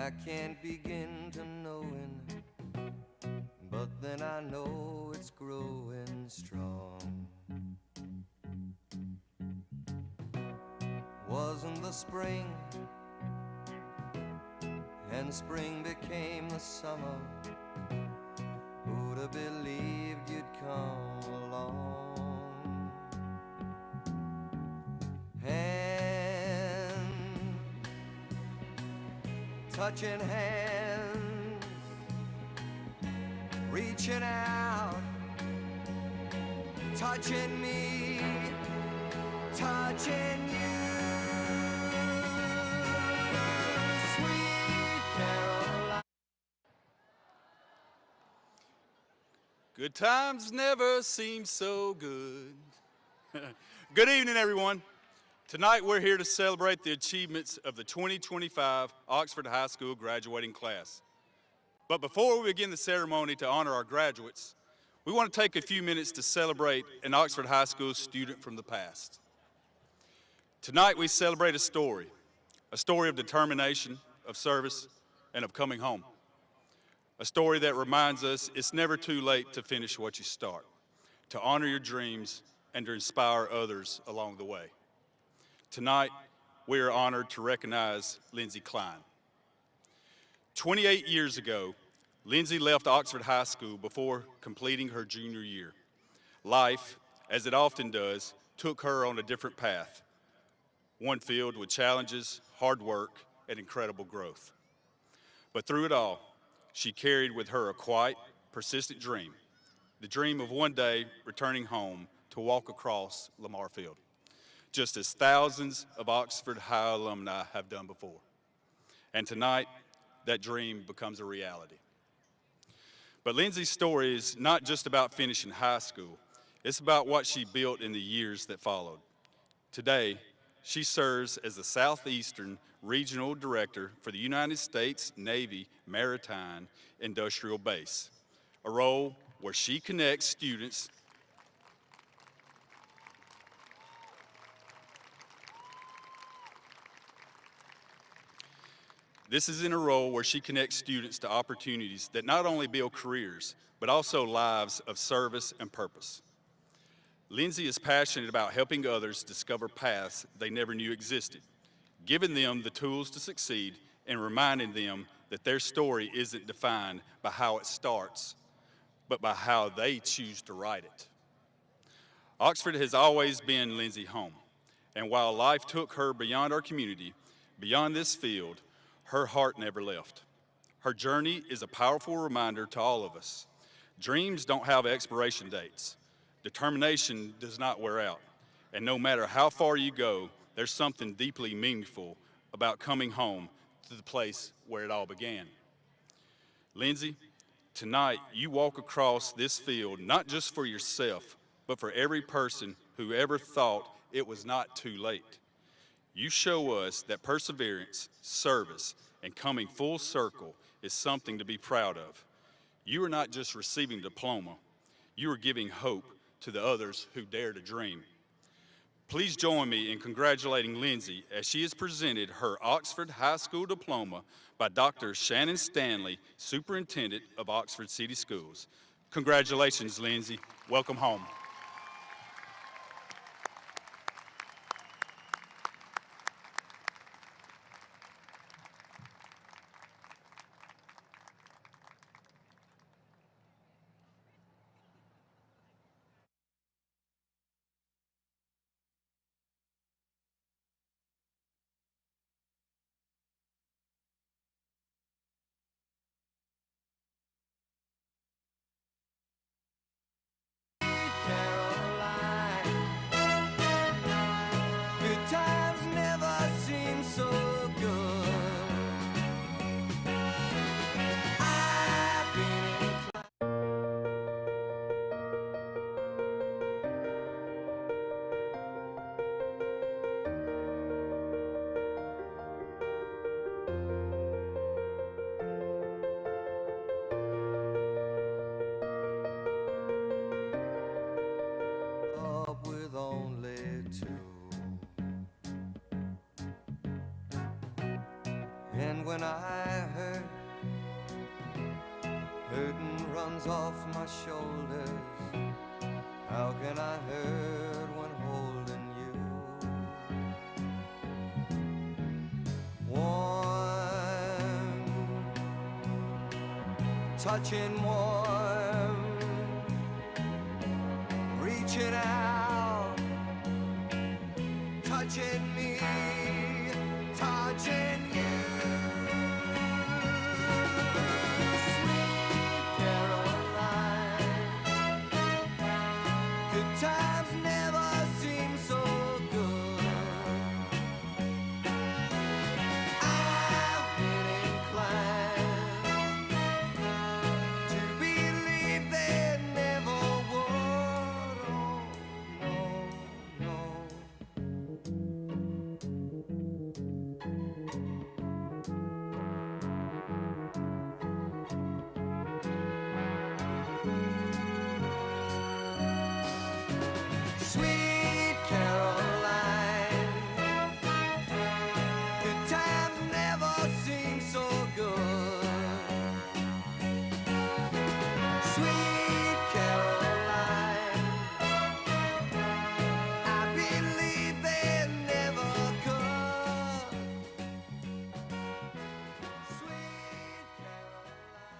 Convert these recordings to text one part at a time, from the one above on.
I can't begin to knowing, but then I know it's growing strong. Wasn't the spring, and spring became the summer. Who'd have believed you'd come along? Hand touching hands, reaching out, touching me, touching you. Sweet Caroline. Good times never seem so good. Good evening, everyone. Tonight we're here to celebrate the achievements of the 2025 Oxford High School graduating class. But before we begin the ceremony to honor our graduates, we want to take a few minutes to celebrate an Oxford High School student from the past. Tonight we celebrate a story of determination, of service, and of coming home. A story that reminds us it's never too late to finish what you start, to honor your dreams, and to inspire others along the way. Tonight, we are honored to recognize Lindsay Klein. 28 years ago, Lindsay left Oxford High School before completing her junior year. Life, as it often does, took her on a different path, one filled with challenges, hard work, and incredible growth. But through it all, she carried with her a quiet, persistent dream, the dream of one day returning home to walk across Lamar Field, just as thousands of Oxford High alumni have done before. And tonight, that dream becomes a reality. But Lindsay's story is not just about finishing high school. It's about what she built in the years that followed. Today, she serves as the Southeastern Regional Director for the United States Navy Maritime Industrial Base, a role where she connects students This is in a role where she connects students to opportunities that not only build careers, but also lives of service and purpose. Lindsay is passionate about helping others discover paths they never knew existed, giving them the tools to succeed and reminding them that their story isn't defined by how it starts, but by how they choose to write it. Oxford has always been Lindsay's home, and while life took her beyond our community, beyond this field, her heart never left. Her journey is a powerful reminder to all of us. Dreams don't have expiration dates. Determination does not wear out. And no matter how far you go, there's something deeply meaningful about coming home to the place where it all began. Lindsay, tonight you walk across this field not just for yourself, but for every person who ever thought it was not too late. You show us that perseverance, service, and coming full circle is something to be proud of. You are not just receiving a diploma, you are giving hope to the others who dare to dream. Please join me in congratulating Lindsay as she is presented her Oxford High School diploma by Dr. Shannon Stanley, Superintendent of Oxford City Schools. Congratulations, Lindsay. Welcome home. And when I hurt, hurting runs off my shoulders. How can I hurt when holding you? Warm, touching warm, reaching out, touching me, touching you. Times never seem so good. I've been inclined to believe they never would. Oh, no, no. Sweet Caroline, good times never seem so good. Sweet Caroline, I believe they never could. Sweet Caroline,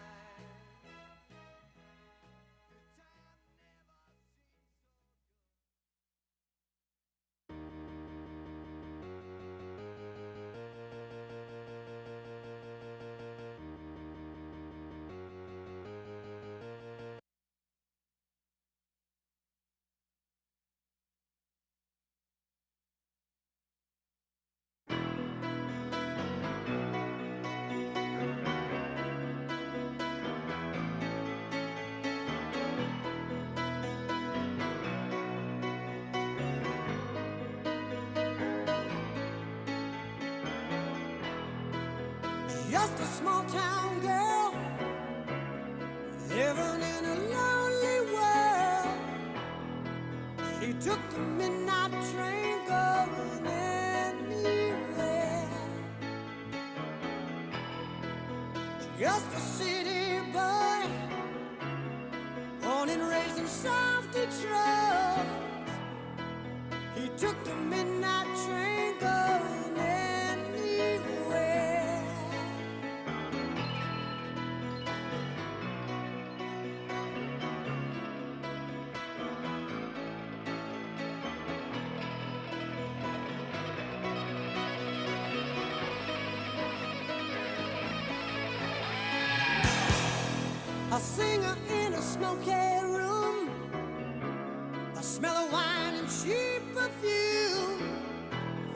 just a small town girl living in a lonely world. She took the midnight train going anywhere. Just a city boy, born and raised in South Detroit. He took the midnight train going anywhere. A singer in a smoky room, the smell of wine and cheap perfume.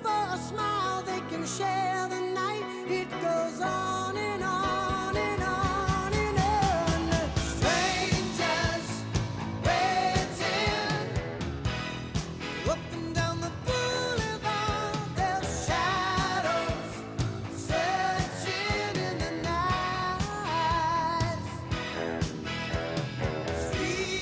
For a smile they can share the night. It goes on and on and on and on. Strangers waiting up and down the boulevard. Their shadows searching in the night. Street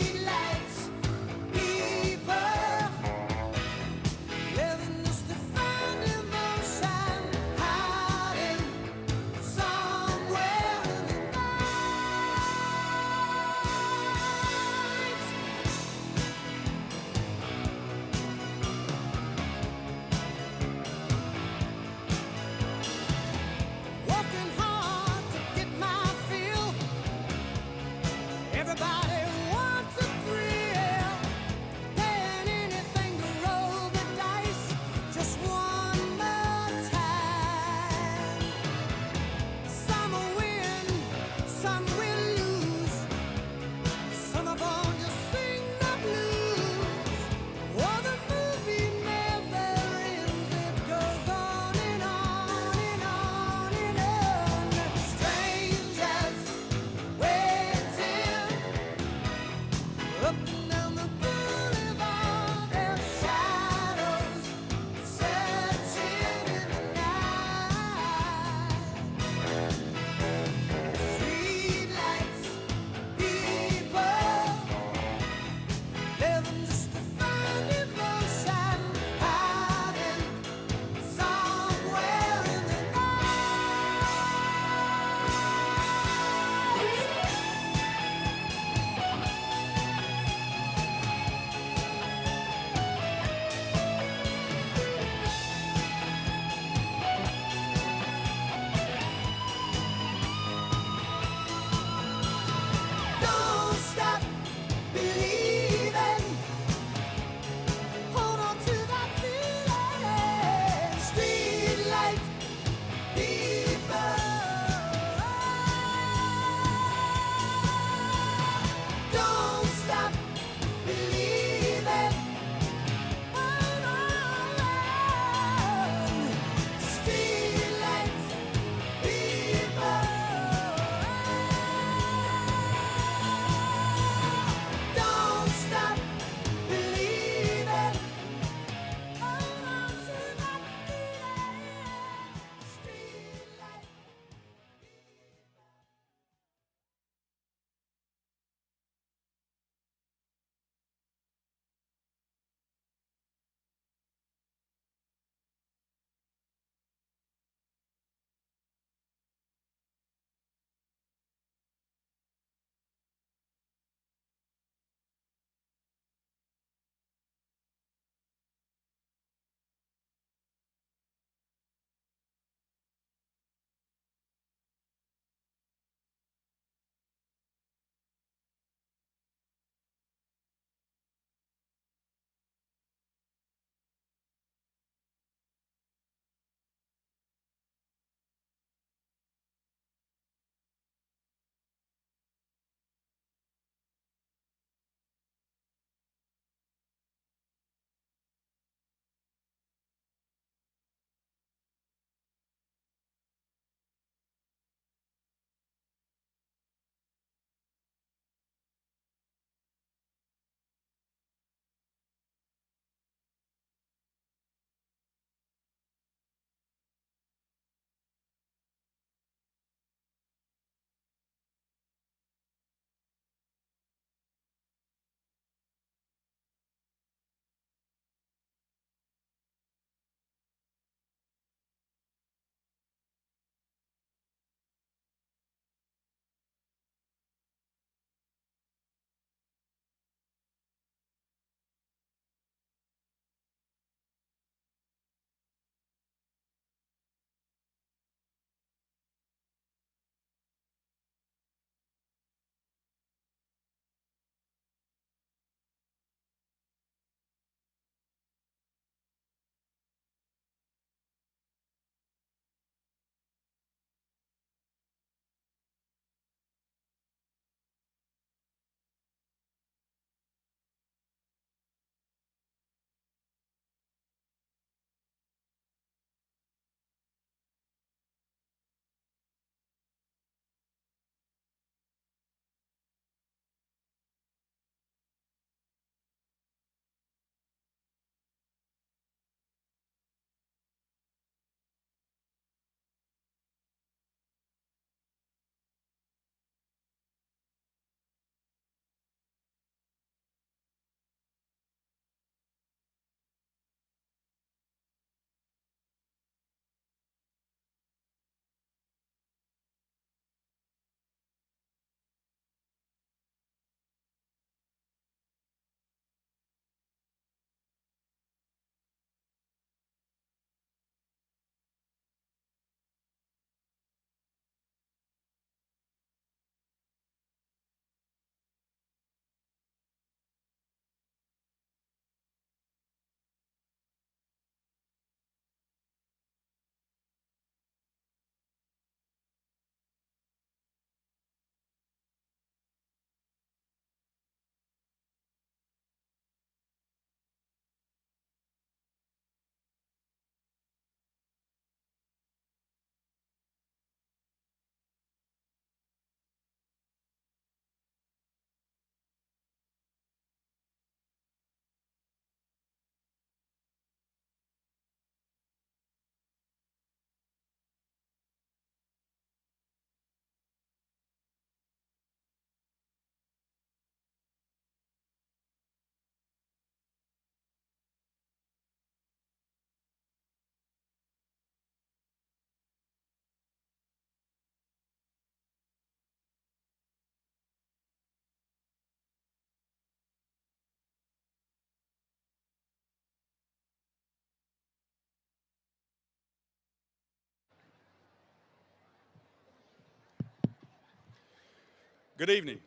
Good evening.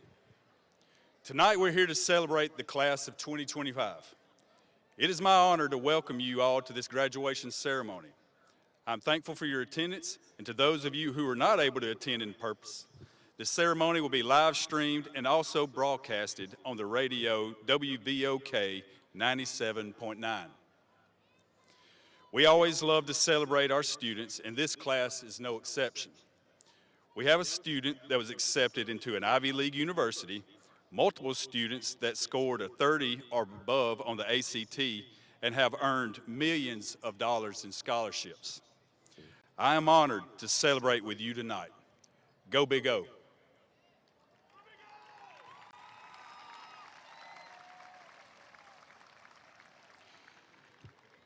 Tonight we're here to celebrate the class of 2025. It is my honor to welcome you all to this graduation ceremony. I'm thankful for your attendance, and to those of you who are not able to attend in person, this ceremony will be live streamed and also broadcasted on the radio WVOK 97.9. We always love to celebrate our students, and this class is no exception. We have a student that was accepted into an Ivy League university, multiple students that scored a 30 or above on the ACT and have earned millions of dollars in scholarships. I am honored to celebrate with you tonight. Go Big O.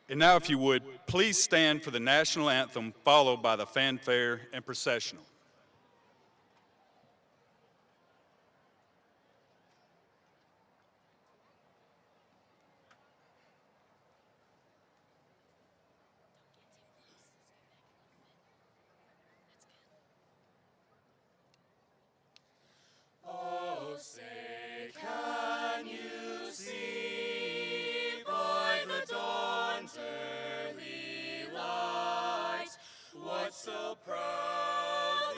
And now, if you would, please stand for the national anthem, followed by the fanfare and processional. Oh, say, can you see by the dawn's early light what so proudly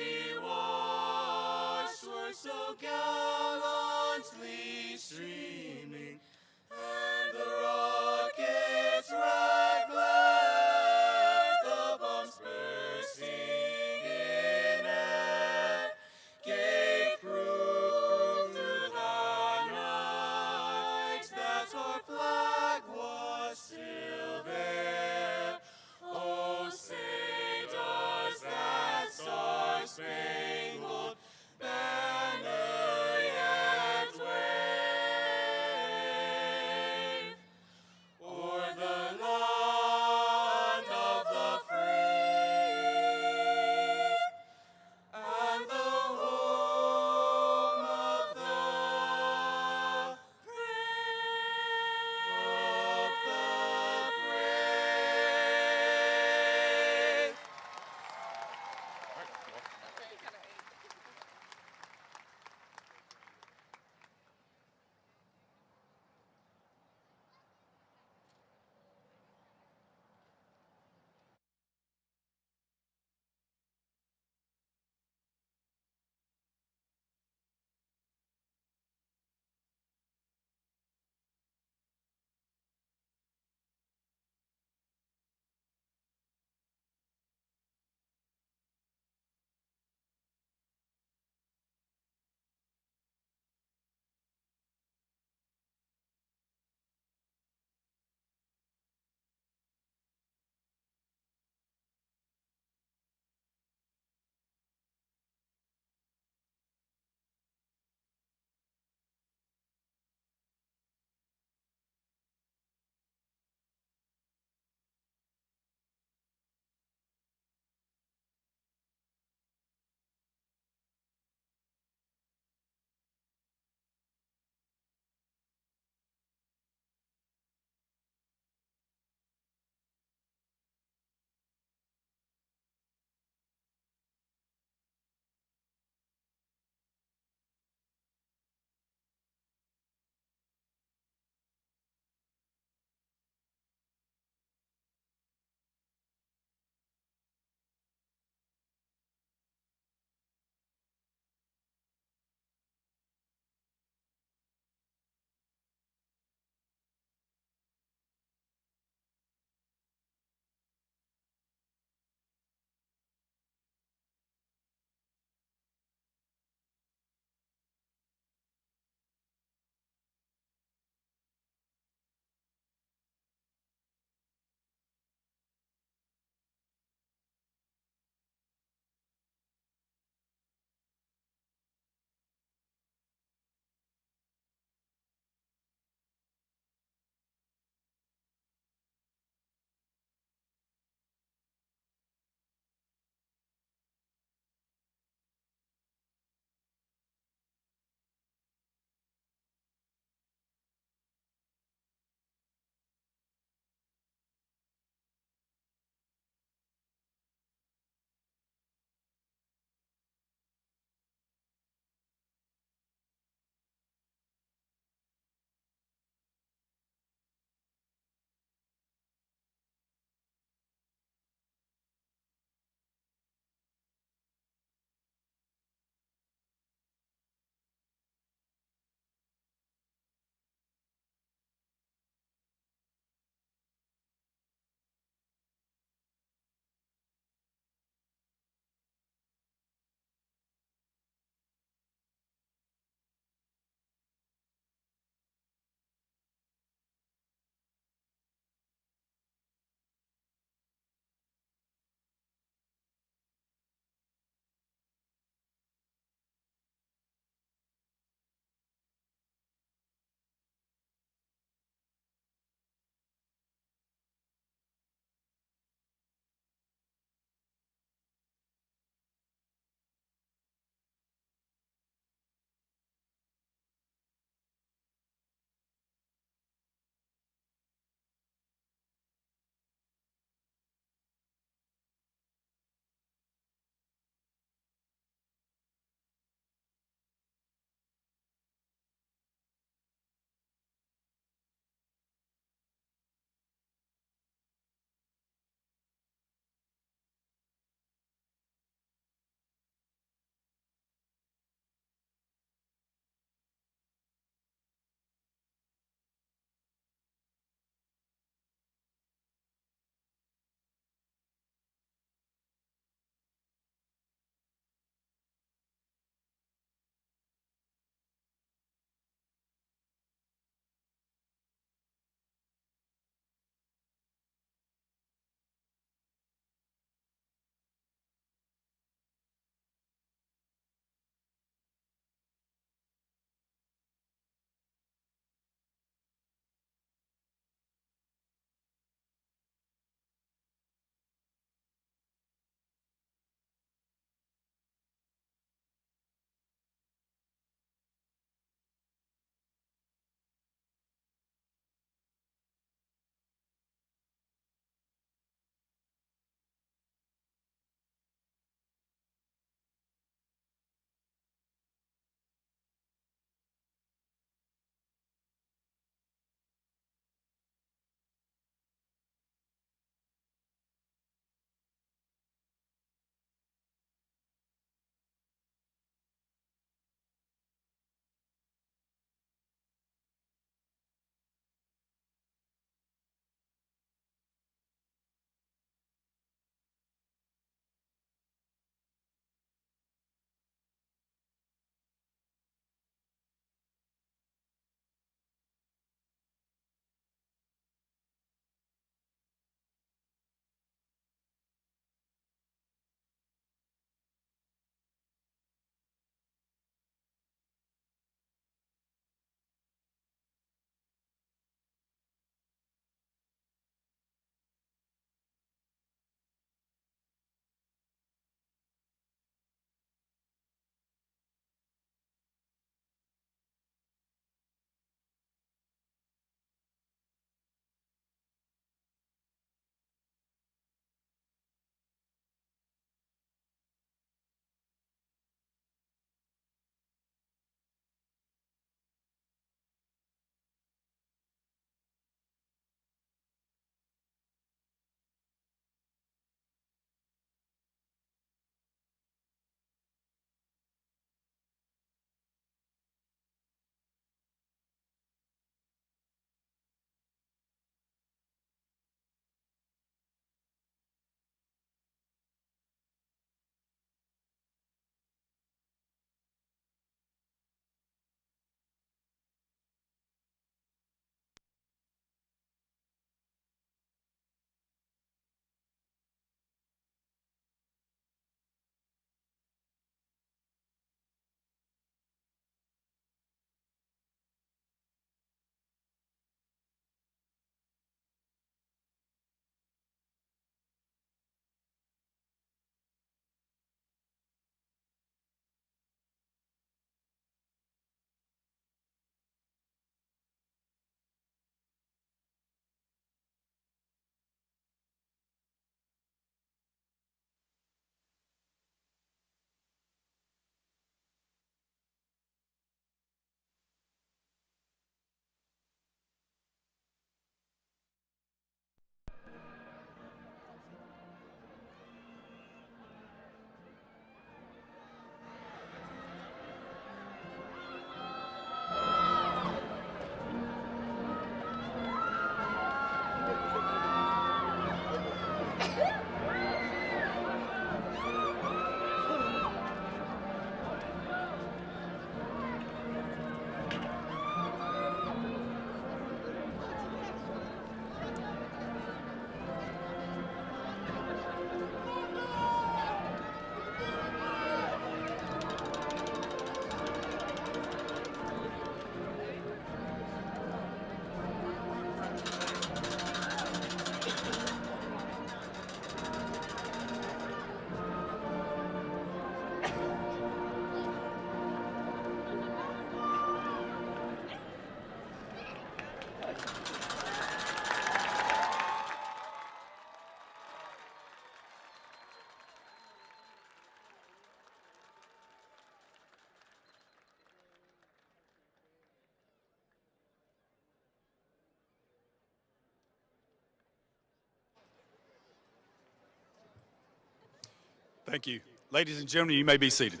Thank you. Ladies and gentlemen, you may be seated.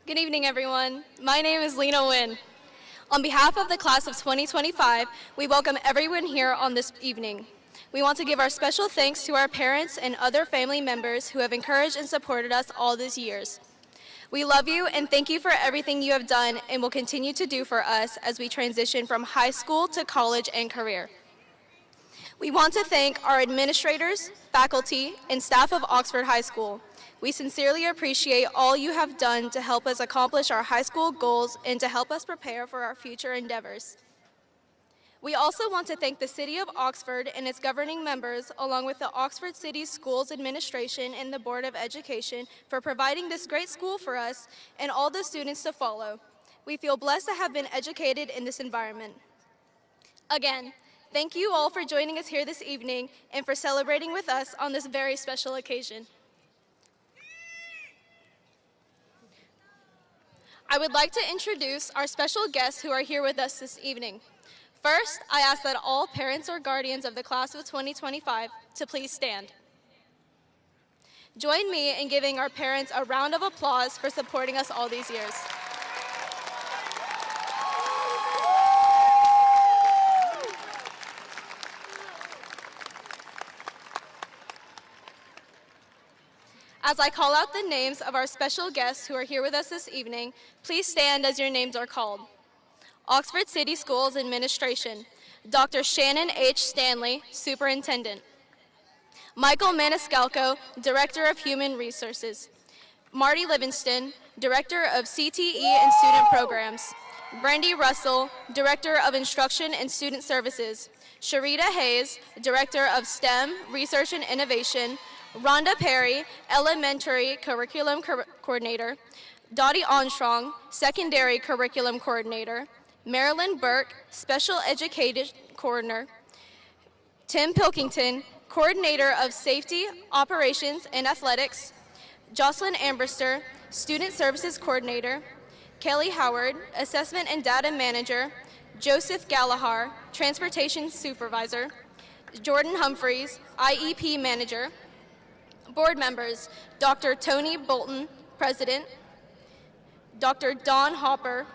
Good evening, everyone. My name is Lena Nguyen. On behalf of the class of 2025, we welcome everyone here on this evening. We want to give our special thanks to our parents and other family members who have encouraged and supported us all these years. We love you and thank you for everything you have done and will continue to do for us as we transition from high school to college and career. We want to thank our administrators, faculty, and staff of Oxford High School. We sincerely appreciate all you have done to help us accomplish our high school goals and to help us prepare for our future endeavors. We also want to thank the City of Oxford and its governing members, along with the Oxford City Schools Administration and the Board of Education for providing this great school for us and all the students to follow. We feel blessed to have been educated in this environment. Again, thank you all for joining us here this evening and for celebrating with us on this very special occasion. I would like to introduce our special guests who are here with us this evening. First, I ask that all parents or guardians of the class of 2025 to please stand. Join me in giving our parents a round of applause for supporting us all these years. As I call out the names of our special guests who are here with us this evening, please stand as your names are called. Oxford City Schools Administration, Dr. Shannon H. Stanley, Superintendent. Michael Maniscalco, Director of Human Resources. Marty Livingston, Director of CTE and Student Programs. Brandy Russell, Director of Instruction and Student Services. Sharita Hayes, Director of STEM, Research and Innovation. Rhonda Perry, Elementary Curriculum Coordinator. Dottie Armstrong, Secondary Curriculum Coordinator. Marilyn Burke, Special Education Coordinator. Tim Pilkington, Coordinator of Safety, Operations, and Athletics. Jocelyn Ambrister, Student Services Coordinator. Kelly Howard, Assessment and Data Manager. Joseph Gallagher, Transportation Supervisor. Jordan Humphreys, IEP Manager. Board members, Dr. Tony Bolton, President. Dr. Don Hopper.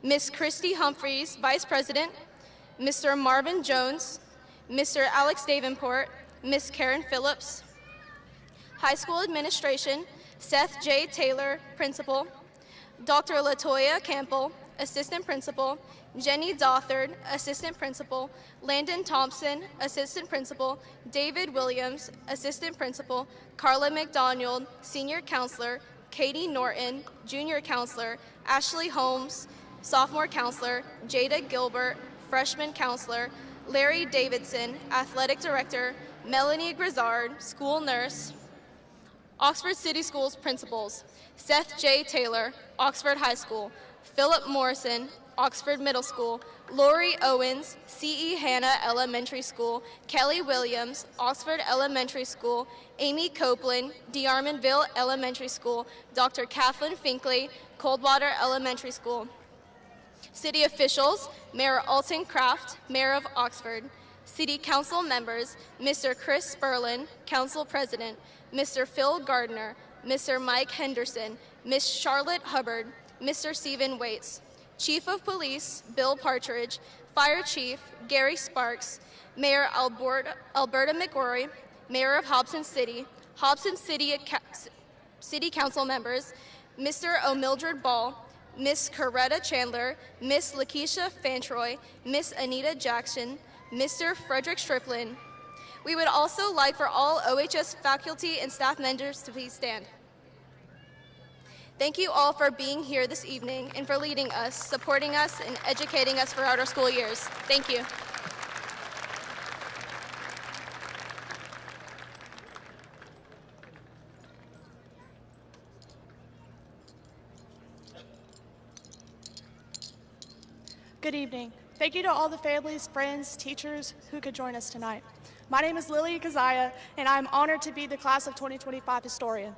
Ms. Christy Humphreys, Vice President. Mr. Marvin Jones. Mr. Alex Davenport. Ms. Karen Phillips. High School Administration, Seth J. Taylor, Principal. Dr. Latoya Campbell, Assistant Principal. Jenny Dothard, Assistant Principal. Landon Thompson, Assistant Principal. David Williams, Assistant Principal. Carla McDonald, Senior Counselor. Katie Norton, Junior Counselor. Ashley Holmes, Sophomore Counselor. Jada Gilbert, Freshman Counselor. Larry Davidson, Athletic Director. Melanie Grizzard, School Nurse. Oxford City Schools Principals, Seth J. Taylor, Oxford High School. Philip Morrison, Oxford Middle School. Lori Owens, C.E. Hanna Elementary School. Kelly Williams, Oxford Elementary School. Amy Copeland, DeArmonville Elementary School. Dr. Kathleen Finkley, Coldwater Elementary School. City officials, Mayor Alton Kraft, Mayor of Oxford. City Council members, Mr. Chris Sperlin, Council President. Mr. Phil Gardner, Mr. Mike Henderson, Ms. Charlotte Hubbard, Mr. Stephen Waits. Chief of Police, Bill Partridge. Fire Chief, Gary Sparks. Mayor Alberta McGrory, Mayor of Hobson City. Hobson City Council members, Mr. O'Mildred Ball, Miss Coretta Chandler, Miss Lakeisha Fantroy, Miss Anita Jackson, Mr. Frederick Striplin. We would also like for all OHS faculty and staff members to please stand. Thank you all for being here this evening and for leading us, supporting us, and educating us throughout our school years. Thank you. Good evening. Thank you to all the families, friends, teachers who could join us tonight. My name is Lily Kazaya, and I am honored to be the Class of 2025 historian.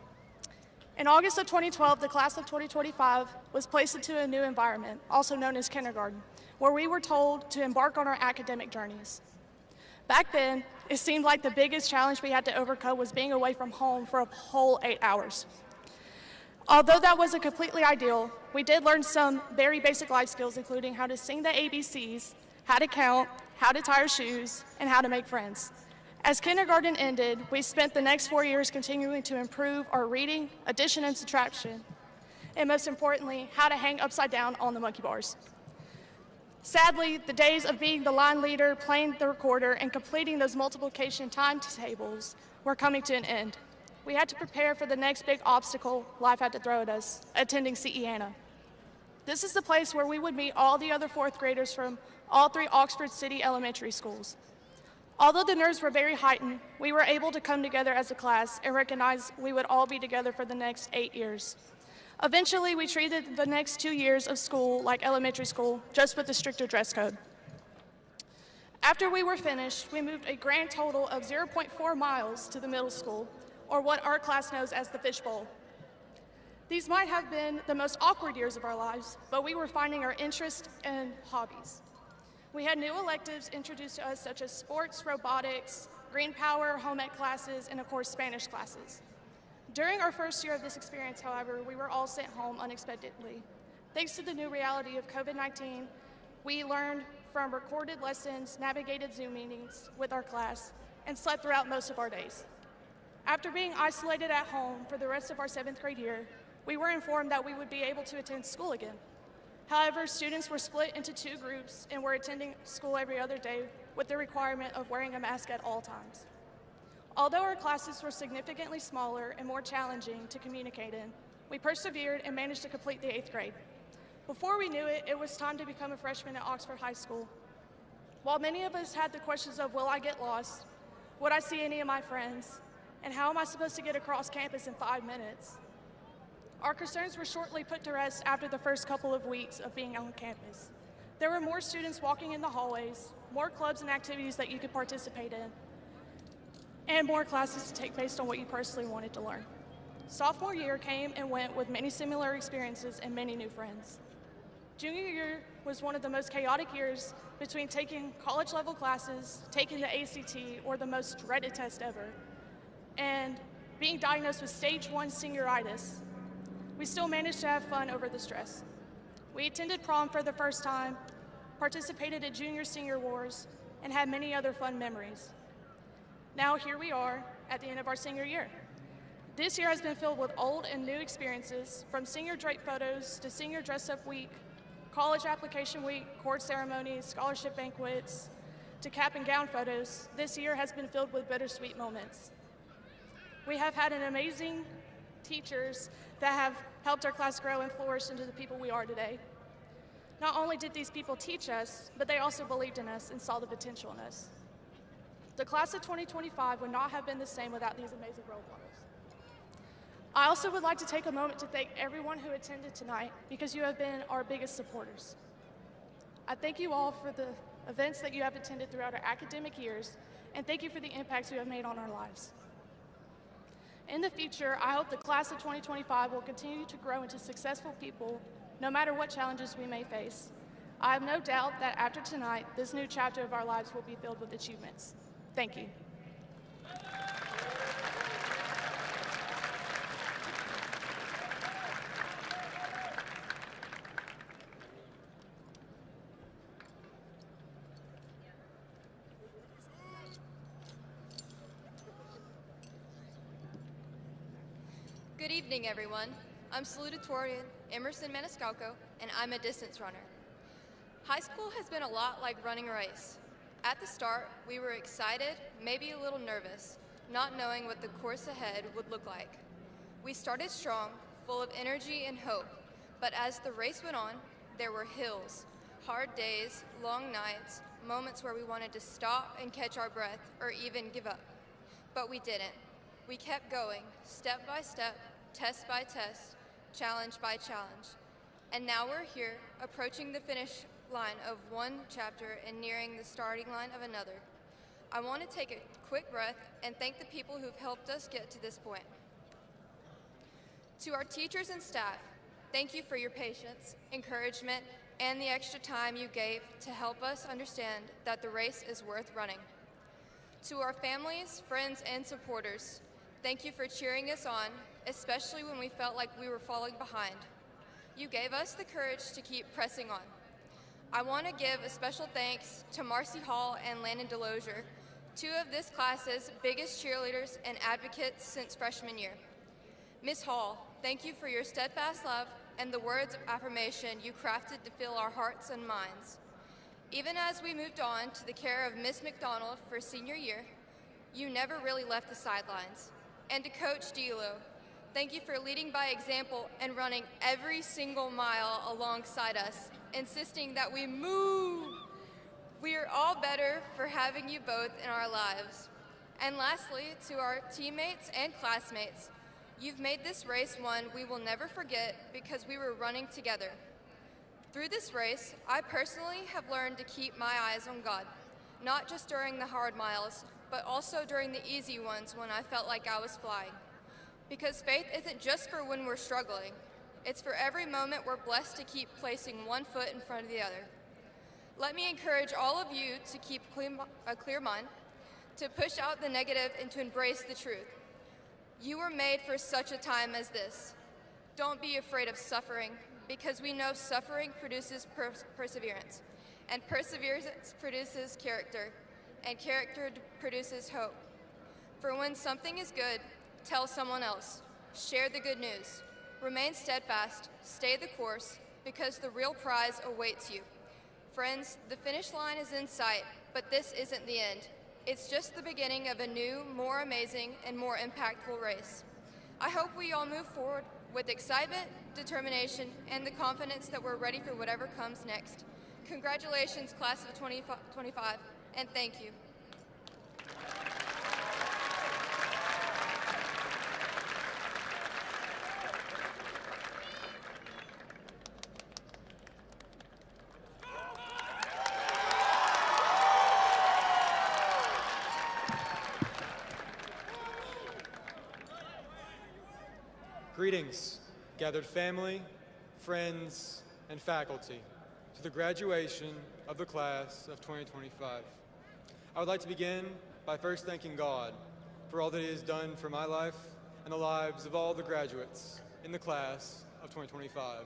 In August of 2012, the Class of 2025 was placed into a new environment, also known as kindergarten, where we were told to embark on our academic journeys. Back then, it seemed like the biggest challenge we had to overcome was being away from home for a whole 8 hours. Although that wasn't completely ideal, we did learn some very basic life skills, including how to sing the ABCs, how to count, how to tie our shoes, and how to make friends. As kindergarten ended, we spent the next 4 years continuing to improve our reading, addition and subtraction, and most importantly, how to hang upside down on the monkey bars. Sadly, the days of being the line leader, playing the recorder, and completing those multiplication timetables were coming to an end. We had to prepare for the next big obstacle life had to throw at us, attending CE Anna. This is the place where we would meet all the other fourth graders from all 3 Oxford City elementary schools. Although the nerves were very heightened, we were able to come together as a class and recognize we would all be together for the next 8 years. Eventually, we treated the next 2 years of school like elementary school, just with a stricter dress code. After we were finished, we moved a grand total of 0.4 miles to the middle school, or what our class knows as the fishbowl. These might have been the most awkward years of our lives, but we were finding our interests and hobbies. We had new electives introduced to us such as sports, robotics, green power, home ec classes, and of course Spanish classes. During our first year of this experience, however, we were all sent home unexpectedly. Thanks to the new reality of COVID-19, we learned from recorded lessons, navigated Zoom meetings with our class, and slept throughout most of our days. After being isolated at home for the rest of our 7th grade year, we were informed that we would be able to attend school again. However, students were split into 2 groups and were attending school every other day with the requirement of wearing a mask at all times. Although our classes were significantly smaller and more challenging to communicate in, we persevered and managed to complete the 8th grade. Before we knew it, it was time to become a freshman at Oxford High School. While many of us had the questions of, will I get lost? Would I see any of my friends? And how am I supposed to get across campus in 5 minutes? Our concerns were shortly put to rest after the first couple of weeks of being on campus. There were more students walking in the hallways, more clubs and activities that you could participate in, and more classes to take based on what you personally wanted to learn. Sophomore year came and went with many similar experiences and many new friends. Junior year was one of the most chaotic years between taking college-level classes, taking the ACT, or the most dreaded test ever, and being diagnosed with stage 1 senioritis. We still managed to have fun over the stress. We attended prom for the first time, participated at junior-senior wars, and had many other fun memories. Now here we are at the end of our senior year. This year has been filled with old and new experiences, from senior drape photos to senior dress-up week, college application week, court ceremonies, scholarship banquets, to cap and gown photos. This year has been filled with bittersweet moments. We have had an amazing teachers that have helped our class grow and flourish into the people we are today. Not only did these people teach us, but they also believed in us and saw the potential in us. The class of 2025 would not have been the same without these amazing role models. I also would like to take a moment to thank everyone who attended tonight, because you have been our biggest supporters. I thank you all for the events that you have attended throughout our academic years, and thank you for the impacts you have made on our lives. In the future, I hope the class of 2025 will continue to grow into successful people, no matter what challenges we may face. I have no doubt that after tonight, this new chapter of our lives will be filled with achievements. Thank you. Good evening, everyone. I'm Salutatorian Emerson Maniscalco, and I'm a distance runner. High school has been a lot like running a race. At the start, we were excited, maybe a little nervous, not knowing what the course ahead would look like. We started strong, full of energy and hope, but as the race went on, there were hills, hard days, long nights, moments where we wanted to stop and catch our breath or even give up. But we didn't. We kept going, step by step, test by test, challenge by challenge. And now we're here, approaching the finish line of one chapter and nearing the starting line of another. I want to take a quick breath and thank the people who've helped us get to this point. To our teachers and staff, thank you for your patience, encouragement, and the extra time you gave to help us understand that the race is worth running. To our families, friends, and supporters, thank you for cheering us on, especially when we felt like we were falling behind. You gave us the courage to keep pressing on. I want to give a special thanks to Marcy Hall and Landon Delozier, two of this class's biggest cheerleaders and advocates since freshman year. Ms. Hall, thank you for your steadfast love and the words of affirmation you crafted to fill our hearts and minds. Even as we moved on to the care of Miss McDonald for senior year, you never really left the sidelines. And to Coach Dilo, thank you for leading by example and running every single mile alongside us, insisting that we move. We are all better for having you both in our lives. And lastly, to our teammates and classmates, you've made this race one we will never forget because we were running together. Through this race, I personally have learned to keep my eyes on God, not just during the hard miles, but also during the easy ones when I felt like I was flying. Because faith isn't just for when we're struggling, it's for every moment we're blessed to keep placing one foot in front of the other. Let me encourage all of you to keep a clear mind, to push out the negative and to embrace the truth. You were made for such a time as this. Don't be afraid of suffering, because we know suffering produces perseverance, and perseverance produces character, and character produces hope. For when something is good, tell someone else. Share the good news. Remain steadfast, stay the course, because the real prize awaits you. Friends, the finish line is in sight, but this isn't the end. It's just the beginning of a new, more amazing, and more impactful race. I hope we all move forward with excitement, determination, and the confidence that we're ready for whatever comes next. Congratulations, class of 2025, and thank you. Greetings, gathered family, friends, and faculty, to the graduation of the class of 2025. I would like to begin by first thanking God for all that He has done for my life and the lives of all the graduates in the class of 2025.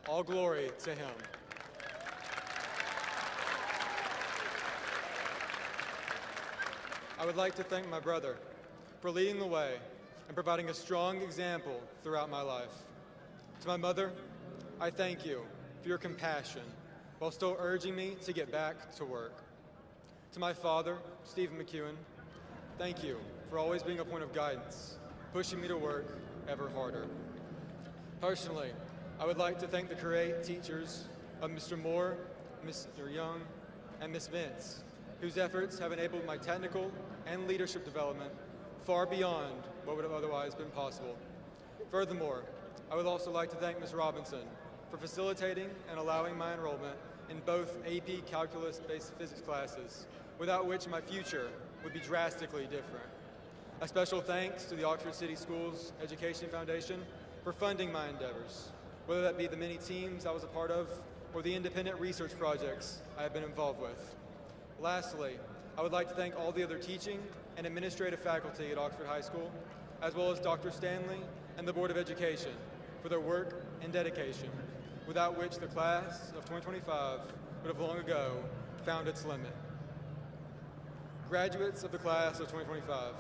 All glory to Him. I would like to thank my brother for leading the way and providing a strong example throughout my life. To my mother, I thank you for your compassion while still urging me to get back to work. To my father, Stephen McEwen, thank you for always being a point of guidance, pushing me to work ever harder. Personally, I would like to thank the Career teachers of Mr. Moore, Mr. Young, and Ms. Vince, whose efforts have enabled my technical and leadership development far beyond what would have otherwise been possible. Furthermore, I would also like to thank Ms. Robinson for facilitating and allowing my enrollment in both AP calculus-based physics classes, without which my future would be drastically different. A special thanks to the Oxford City Schools Education Foundation for funding my endeavors, whether that be the many teams I was a part of or the independent research projects I have been involved with. Lastly, I would like to thank all the other teaching and administrative faculty at Oxford High School, as well as Dr. Stanley and the Board of Education for their work and dedication, without which the class of 2025 would have long ago found its limit. Graduates of the class of 2025,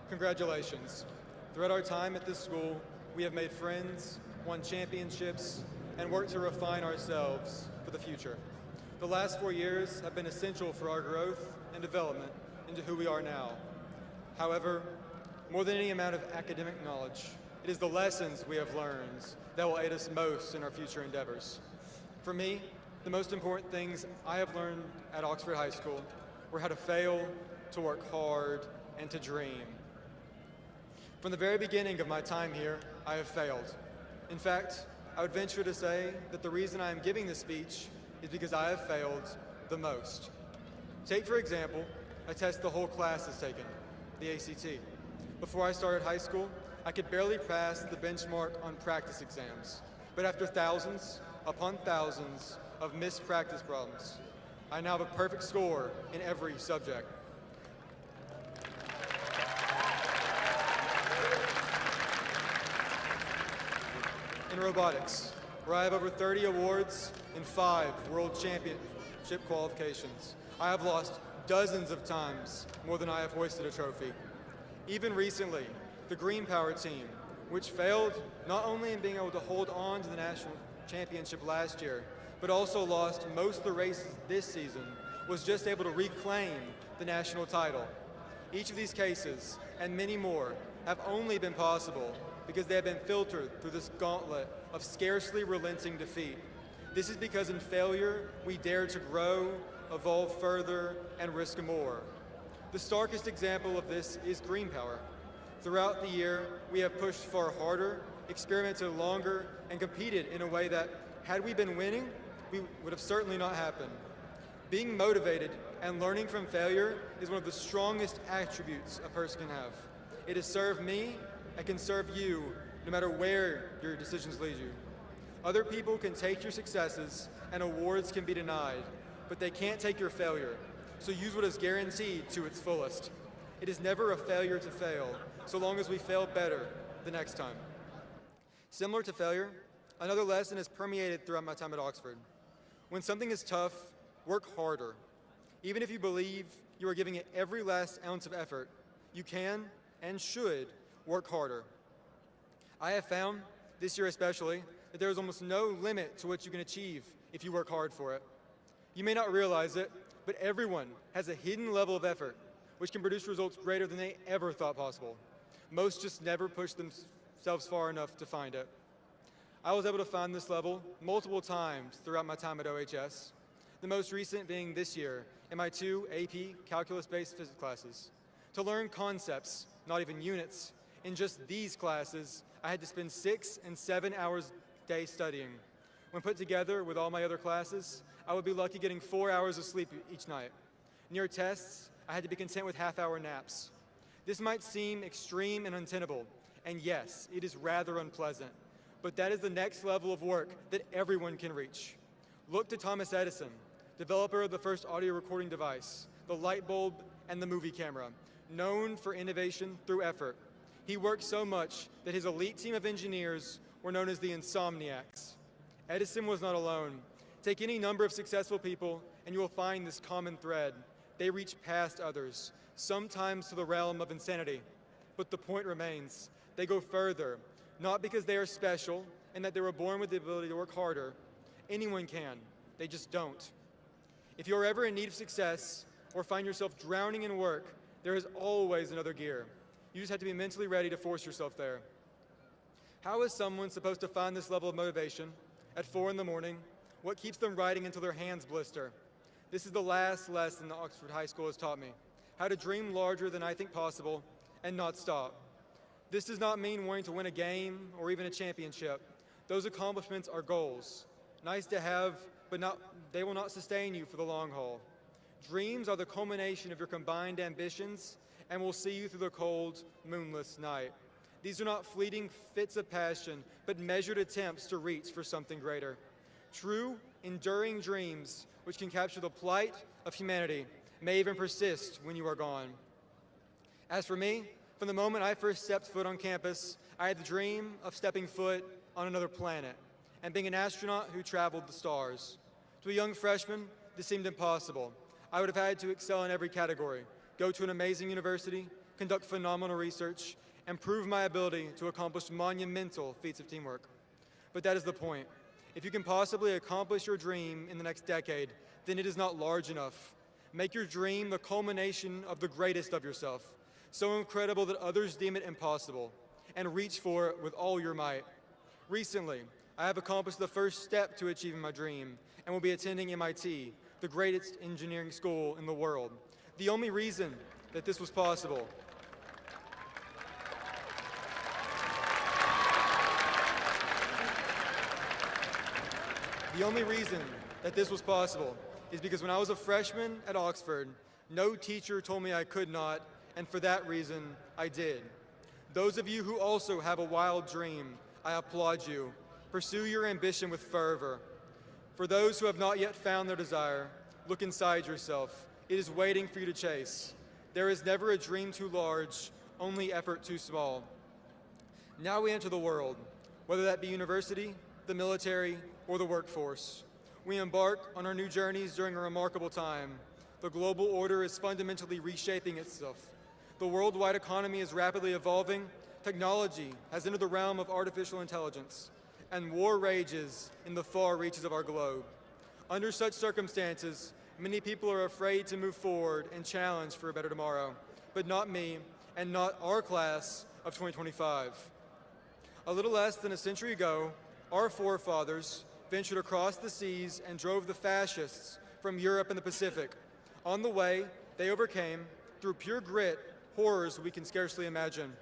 congratulations. Throughout our time at this school, we have made friends, won championships, and worked to refine ourselves for the future. The last 4 years have been essential for our growth and development into who we are now. However, more than any amount of academic knowledge, it is the lessons we have learned that will aid us most in our future endeavors. For me, the most important things I have learned at Oxford High School were how to fail, to work hard, and to dream. From the very beginning of my time here, I have failed. In fact, I would venture to say that the reason I am giving this speech is because I have failed the most. Take, for example, a test the whole class has taken, the ACT. Before I started high school, I could barely pass the benchmark on practice exams. But after thousands upon thousands of missed practice problems, I now have a perfect score in every subject. In robotics, where I have over 30 awards and 5 world championship qualifications, I have lost dozens of times more than I have hoisted a trophy. Even recently, the Green Power team, which failed not only in being able to hold on to the national championship last year, but also lost most of the races this season, was just able to reclaim the national title. Each of these cases, and many more, have only been possible because they have been filtered through this gauntlet of scarcely relenting defeat. This is because in failure, we dare to grow, evolve further, and risk more. The starkest example of this is Green Power. Throughout the year, we have pushed far harder, experimented longer, and competed in a way that, had we been winning, we would have certainly not happened. Being motivated and learning from failure is one of the strongest attributes a person can have. It has served me and can serve you no matter where your decisions lead you. Other people can take your successes and awards can be denied, but they can't take your failure. So use what is guaranteed to its fullest. It is never a failure to fail, so long as we fail better the next time. Similar to failure, another lesson is permeated throughout my time at Oxford. When something is tough, work harder. Even if you believe you are giving it every last ounce of effort, you can and should work harder. I have found, this year especially, that there is almost no limit to what you can achieve if you work hard for it. You may not realize it, but everyone has a hidden level of effort which can produce results greater than they ever thought possible. Most just never push themselves far enough to find it. I was able to find this level multiple times throughout my time at OHS, the most recent being this year in my 2 AP calculus-based physics classes. To learn concepts, not even units, in just these classes, I had to spend 6 and 7 hours a day studying. When put together with all my other classes, I would be lucky getting 4 hours of sleep each night. Near tests, I had to be content with half-hour naps. This might seem extreme and untenable, and yes, it is rather unpleasant, but that is the next level of work that everyone can reach. Look to Thomas Edison, developer of the first audio recording device, the light bulb, and the movie camera, known for innovation through effort. He worked so much that his elite team of engineers were known as the Insomniacs. Edison was not alone. Take any number of successful people and you will find this common thread. They reach past others, sometimes to the realm of insanity. But the point remains, they go further, not because they are special and that they were born with the ability to work harder. Anyone can, they just don't. If you are ever in need of success or find yourself drowning in work, there is always another gear. You just have to be mentally ready to force yourself there. How is someone supposed to find this level of motivation at 4 in the morning? What keeps them writing until their hands blister? This is the last lesson that Oxford High School has taught me, how to dream larger than I think possible and not stop. This does not mean wanting to win a game or even a championship. Those accomplishments are goals. Nice to have, but they will not sustain you for the long haul. Dreams are the culmination of your combined ambitions and will see you through the cold, moonless night. These are not fleeting fits of passion, but measured attempts to reach for something greater. True, enduring dreams, which can capture the plight of humanity, may even persist when you are gone. As for me, from the moment I first stepped foot on campus, I had the dream of stepping foot on another planet and being an astronaut who traveled the stars. To a young freshman, this seemed impossible. I would have had to excel in every category, go to an amazing university, conduct phenomenal research, and prove my ability to accomplish monumental feats of teamwork. But that is the point. If you can possibly accomplish your dream in the next decade, then it is not large enough. Make your dream the culmination of the greatest of yourself, so incredible that others deem it impossible, and reach for it with all your might. Recently, I have accomplished the first step to achieving my dream and will be attending MIT, the greatest engineering school in the world. The only reason that this was possible that this was possible is because when I was a freshman at Oxford, no teacher told me I could not, and for that reason, I did. Those of you who also have a wild dream, I applaud you. Pursue your ambition with fervor. For those who have not yet found their desire, look inside yourself. It is waiting for you to chase. There is never a dream too large, only effort too small. Now we enter the world, whether that be university, the military, or the workforce. We embark on our new journeys during a remarkable time. The global order is fundamentally reshaping itself. The worldwide economy is rapidly evolving. Technology has entered the realm of artificial intelligence, and war rages in the far reaches of our globe. Under such circumstances, many people are afraid to move forward and challenge for a better tomorrow, but not me and not our class of 2025. A little less than a century ago, our forefathers ventured across the seas and drove the fascists from Europe and the Pacific. On the way, they overcame, through pure grit, horrors we can scarcely imagine.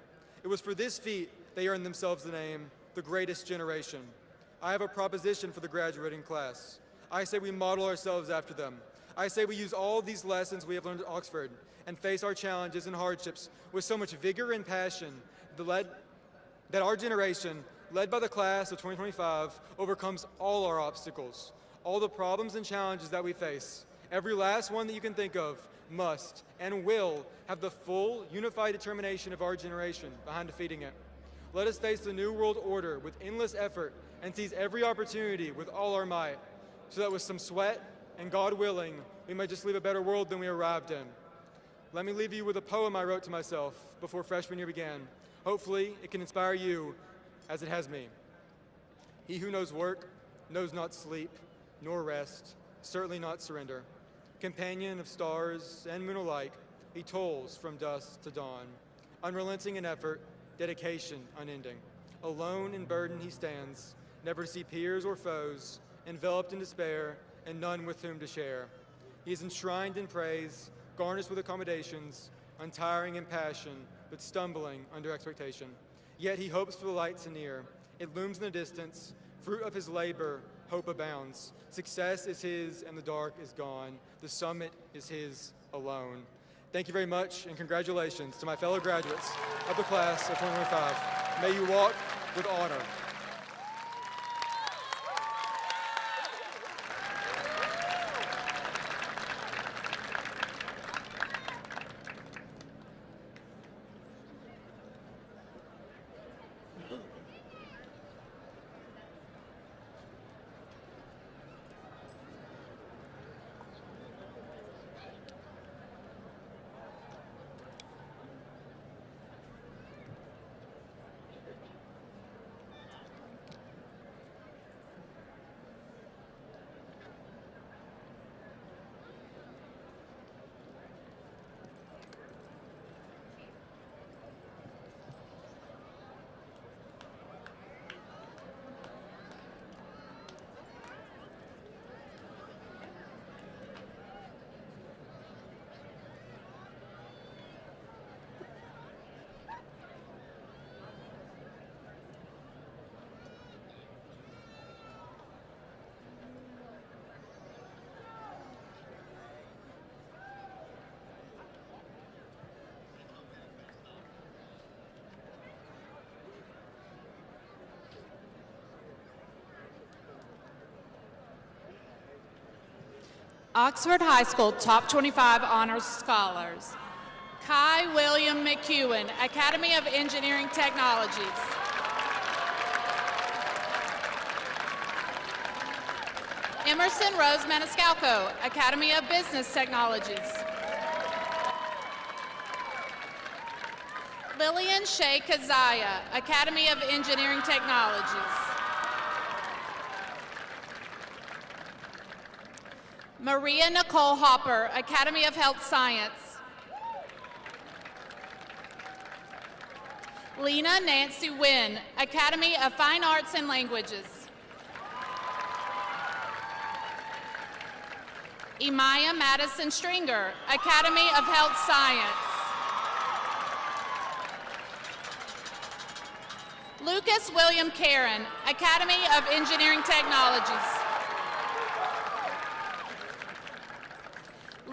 It was for this feat they earned themselves the name, the greatest generation. I have a proposition for the graduating class. I say we model ourselves after them. I say we use all these lessons we have learned at Oxford and face our challenges and hardships with so much vigor and passion that our generation, led by the class of 2025, overcomes all our obstacles, all the problems and challenges that we face. Every last one that you can think of must and will have the full, unified determination of our generation behind defeating it. Let us face the new world order with endless effort and seize every opportunity with all our might, so that with some sweat and God willing, we may just leave a better world than we arrived in. Let me leave you with a poem I wrote to myself before freshman year began. Hopefully, it can inspire you as it has me. He who knows work knows not sleep, nor rest, certainly not surrender. Companion of stars and moon alike, he tolls from dusk to dawn. Unrelenting in effort, dedication unending. Alone in burden he stands, never to see peers or foes, enveloped in despair, and none with whom to share. He is enshrined in praise, garnished with accommodations, untiring in passion, but stumbling under expectation. Yet he hopes for the light to near. It looms in the distance. Fruit of his labor, hope abounds. Success is his and the dark is gone. The summit is his alone. Thank you very much, and congratulations to my fellow graduates of the class of 2025. May you walk with honor. Oxford High School Top 25 Honors Scholars. Kai William McEwen, Academy of Engineering Technologies. Emerson Rose Maniscalco, Academy of Business Technologies. Lillian Shea Kazaya, Academy of Engineering Technologies. Maria Nicole Hopper, Academy of Health Science. Lena Nancy Wynn, Academy of Fine Arts and Languages. Emaya Madison Stringer, Academy of Health Science. Lucas William Karen, Academy of Engineering Technologies.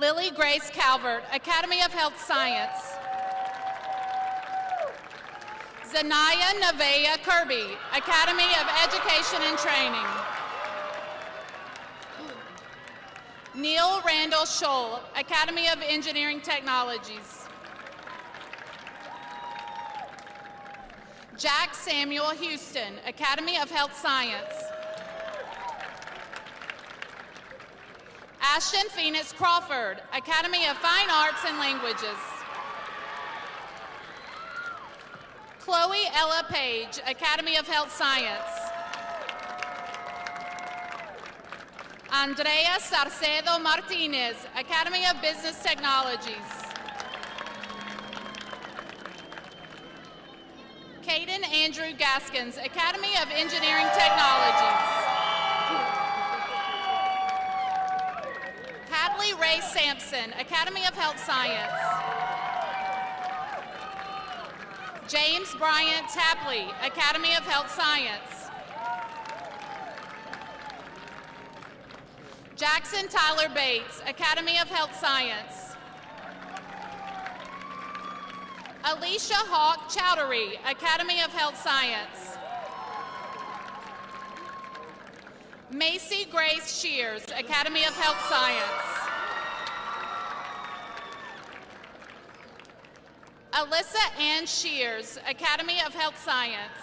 Lily Grace Calvert, Academy of Health Science. Zanaya Nevaeh Kirby, Academy of Education and Training. Neil Randall Scholl, Academy of Engineering Technologies. Jack Samuel Houston, Academy of Health Science. Ashton Phoenix Crawford, Academy of Fine Arts and Languages. Chloe Ella Page, Academy of Health Science. Andrea Sarcedo Martinez, Academy of Business Technologies. Caden Andrew Gaskins, Academy of Engineering Technologies. Hadley Ray Sampson, Academy of Health Science. James Bryant Tapley, Academy of Health Science. Jackson Tyler Bates, Academy of Health Science. Alicia Hawk Chowdhury, Academy of Health Science. Macy Grace Shears, Academy of Health Science. Alyssa Ann Shears, Academy of Health Science.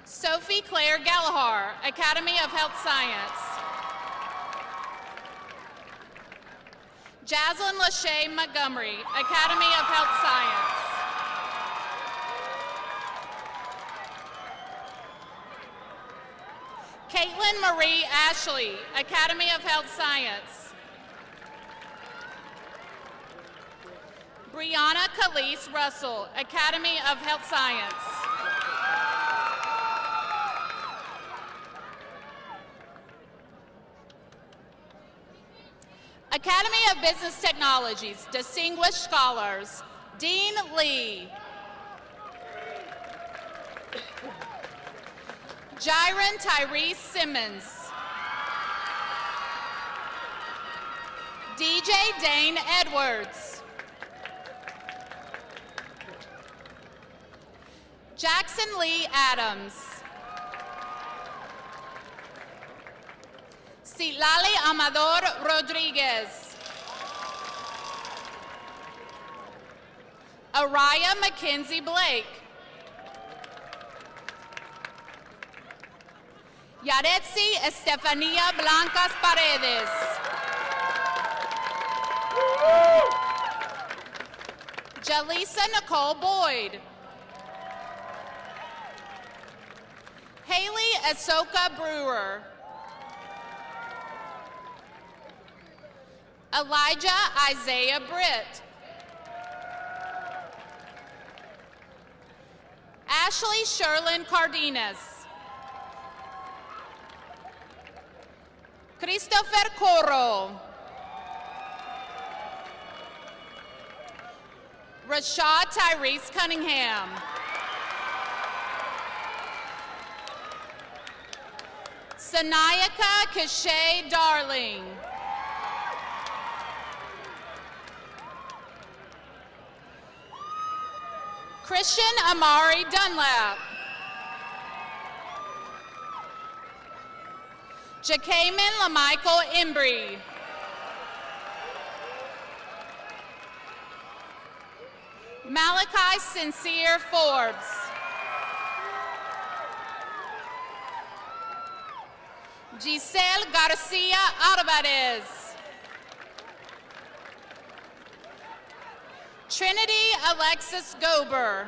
Sophie Claire Gallagher, Academy of Health Science. Jaslyn Lachey Montgomery, Academy of Health Science. Caitlin Marie Ashley, Academy of Health Science. Brianna Khalees Russell, Academy of Health Science. Academy of Business Technologies, Distinguished Scholars, Dean Lee. Jiren Tyrese Simmons. DJ Dane Edwards. Jackson Lee Adams. Citlali Amador Rodriguez. Araya Mackenzie Blake. Yaretsi Estefania Blancas Paredes. Jalisa Nicole Boyd. Haley Ahsoka Brewer. Elijah Isaiah Britt. Ashley Sherlyn Cardenas. Christopher Coro. Rashad Tyrese Cunningham. Sanayaka Kashay Darling. Christian Amari Dunlap. Jakaman LaMichael Embry. Malachi Sincere Forbes. Giselle Garcia Alvarez. Trinity Alexis Gober.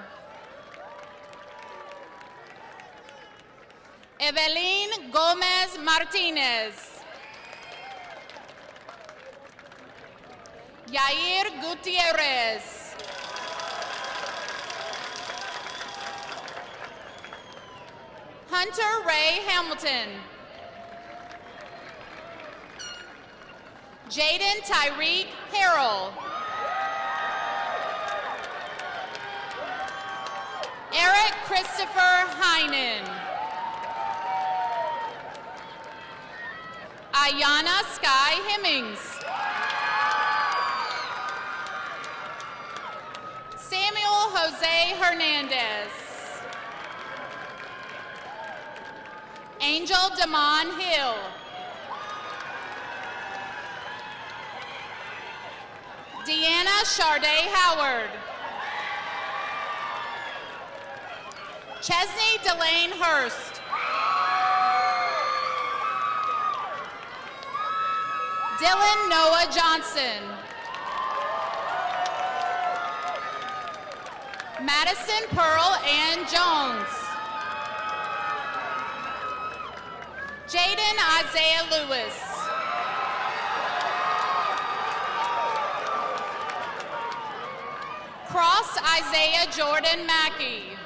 Evelyn Gomez Martinez. Yair Gutierrez. Hunter Ray Hamilton. Jaden Tyreek Harrell. Eric Christopher Heinen. Diana Sky Hemmings. Samuel Jose Hernandez. Angel Damon Hill. Deanna Charday Howard. Chesney Delane Hurst. Dylan Noah Johnson. Madison Pearl Ann Jones. Jaden Isaiah Lewis. Cross Isaiah Jordan Mackey.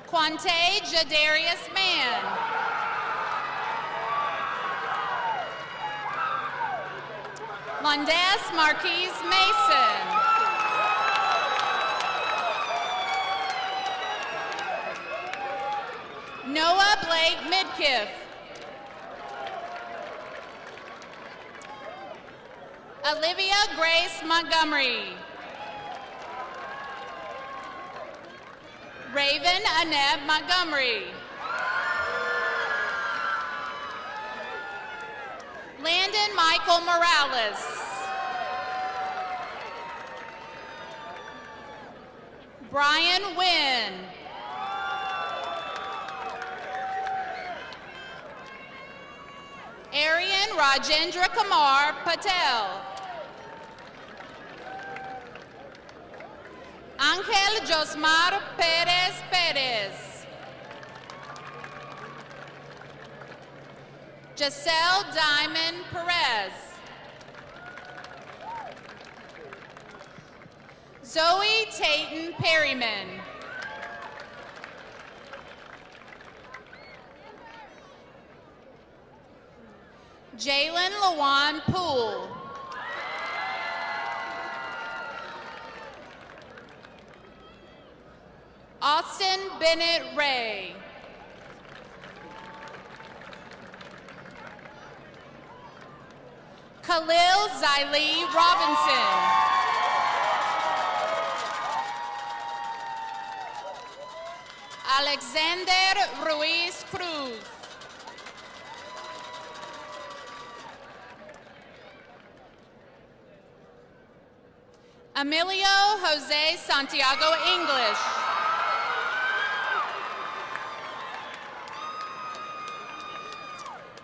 Quante Jadarius Mann. Londes Marquise Mason. Noah Blake Midkiff. Olivia Grace Montgomery. Raven Annette Montgomery. Landon Michael Morales. Brian Wynn. Arian Rajendra Kumar Patel. Angel Josmar Perez Perez. Giselle Diamond Perez. Zoe Tayton Perryman. Jalen Lawan Poole. Austin Bennett Ray. Khalil Ziley Robinson. Alexander Ruiz Cruz. Emilio Jose Santiago English.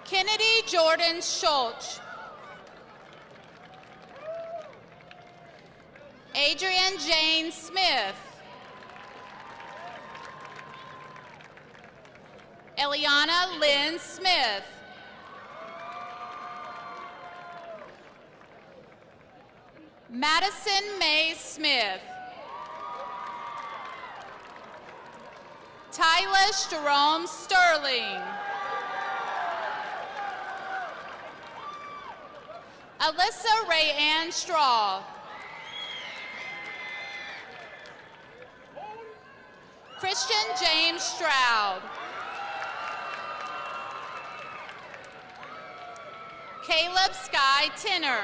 Kennedy Jordan Schultz. Adrian Jane Smith. Eliana Lynn Smith. Madison May Smith. Tyler Jerome Sterling. Alyssa Ray Ann Straw. Christian James Stroud. Caleb Sky Tinner.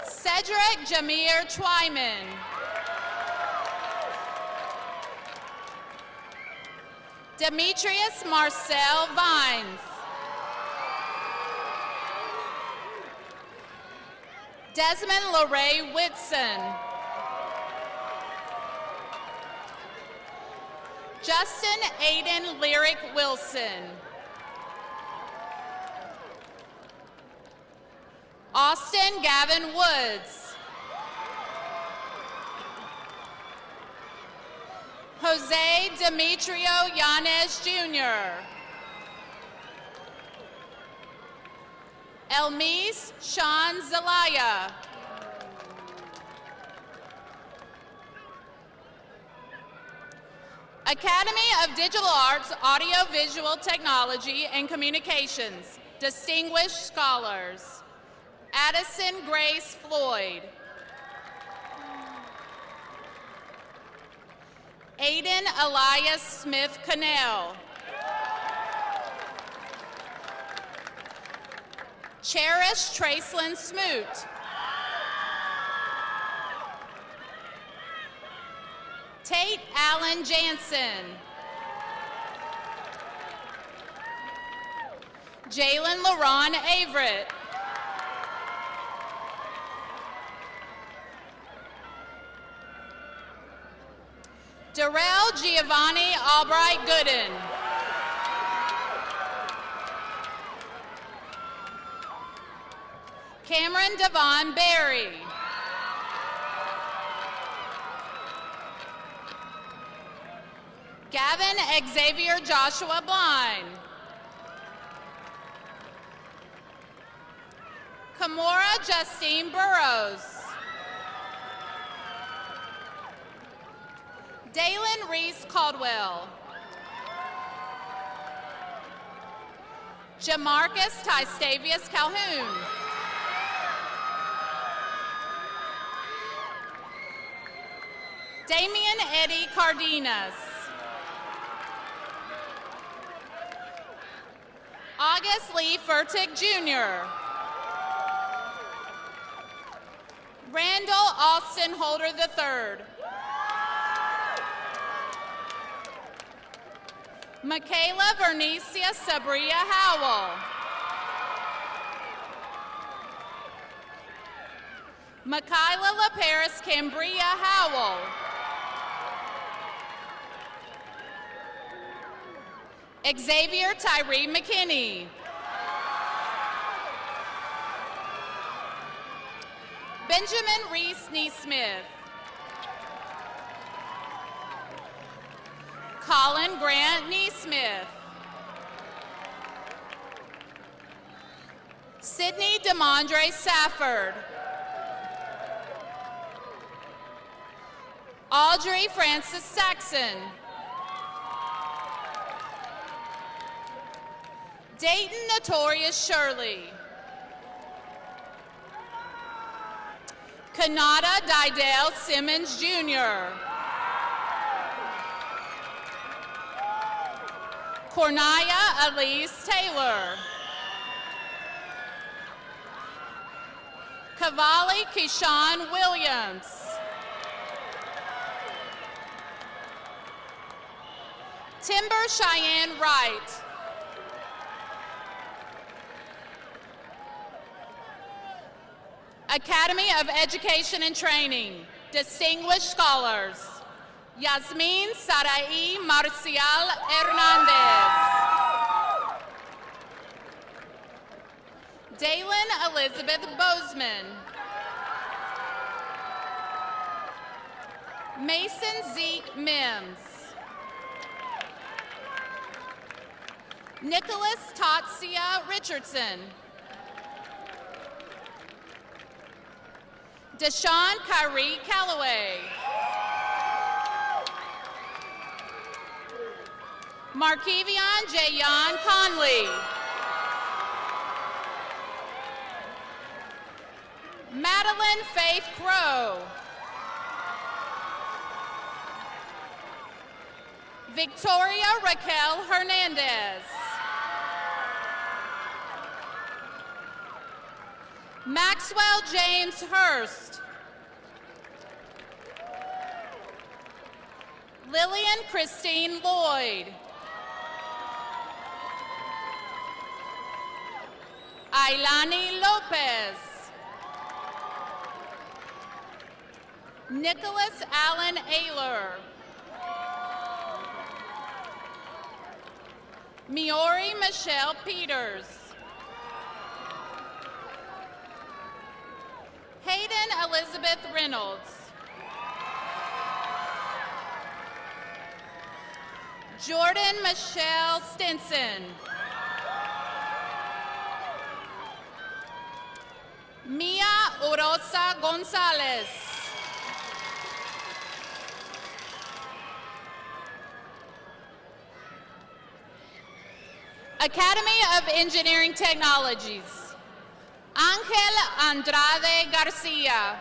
Cedric Jameer Twyman. Demetrius Marcel Vines. Desmond LeRae Whitson. Justin Aiden Lyric Wilson. Austin Gavin Woods. Jose Demetrio Yanez Jr. Elmise Sean Zelaya. Academy of Digital Arts, Audio-Visual Technology and Communications, Distinguished Scholars. Addison Grace Floyd. Aiden Elias Smith Cannell. Cherish Tracelyn Smoot. Tate Allen Jansen. Jalen LaRon Averett. Darrell Giovanni Albright Gooden. Cameron Devon Berry. Gavin Xavier Joshua Blind. Kamora Justine Burrows. Dalen Reese Caldwell. Jamarcus Tystavius Calhoun. Damian Eddie Cardenas. August Lee Furtick Jr. Randall Austin Holder III. Michaela Vernicia Sabria Howell. Michaela LaParis Cambria Howell. Xavier Tyree McKinney. Benjamin Reese Neesmith. Colin Grant Neesmith. Sydney DeMondre Safford. Audrey Francis Saxon. Dayton Notorious Shirley. Kanata Didale Simmons Jr. Cornaya Elise Taylor. Cavalli Keyshawn Williams. Timber Cheyenne Wright. Academy of Education and Training, Distinguished Scholars, Yasmin Sarai Marcial Hernandez. Dalen Elizabeth Bozeman. Mason Zeke Mims. Nicholas Tatsia Richardson. Deshaun Kyrie Calloway. Markevion Jayon Conley. Madeline Faith Crow. Victoria Raquel Hernandez. Maxwell James Hurst. Lillian Christine Lloyd. Ailani Lopez. Nicholas Allen Ayler. Miori Michelle Peters. Hayden Elizabeth Reynolds. Jordan Michelle Stinson. Mia Orosa Gonzalez. Academy of Engineering Technologies, Angel Andrade Garcia.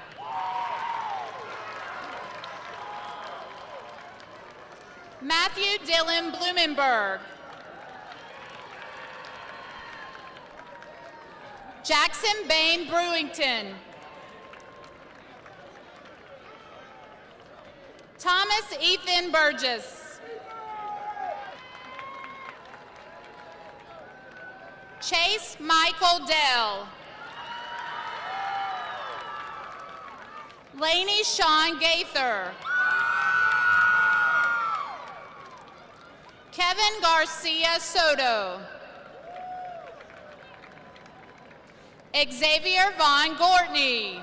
Matthew Dylan Blumenberg. Jackson Bain Brewington. Thomas Ethan Burgess. Chase Michael Dell. Laney Sean Gaither. Kevin Garcia Soto. Xavier Von Gortney.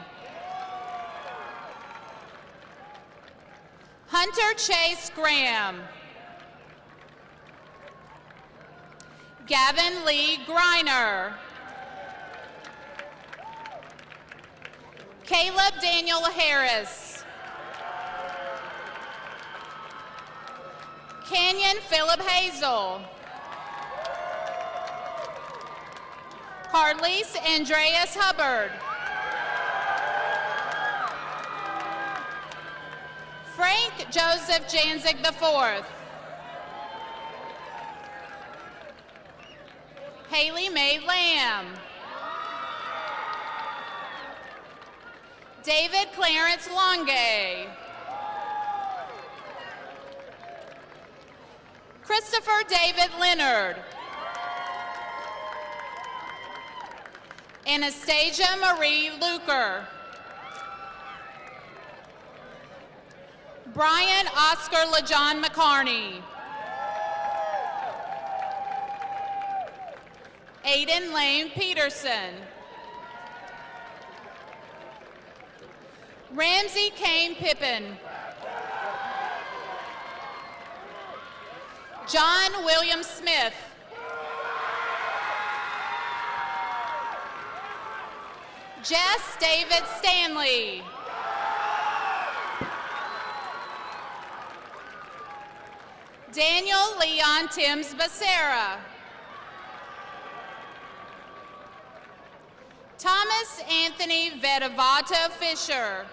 Hunter Chase Graham. Gavin Lee Griner. Caleb Daniel Harris. Canyon Philip Hazel. Carlise Andreas Hubbard. Frank Joseph Janzik IV. Haley Mae Lamb. David Clarence Longe. Christopher David Leonard. Anastasia Marie Luker. Brian Oscar LeJohn McCarney. Aiden Lane Peterson. Ramsey Kane Pippin. John William Smith. Jess David Stanley. Daniel Leon Timms Becerra. Thomas Anthony Vedavato Fisher.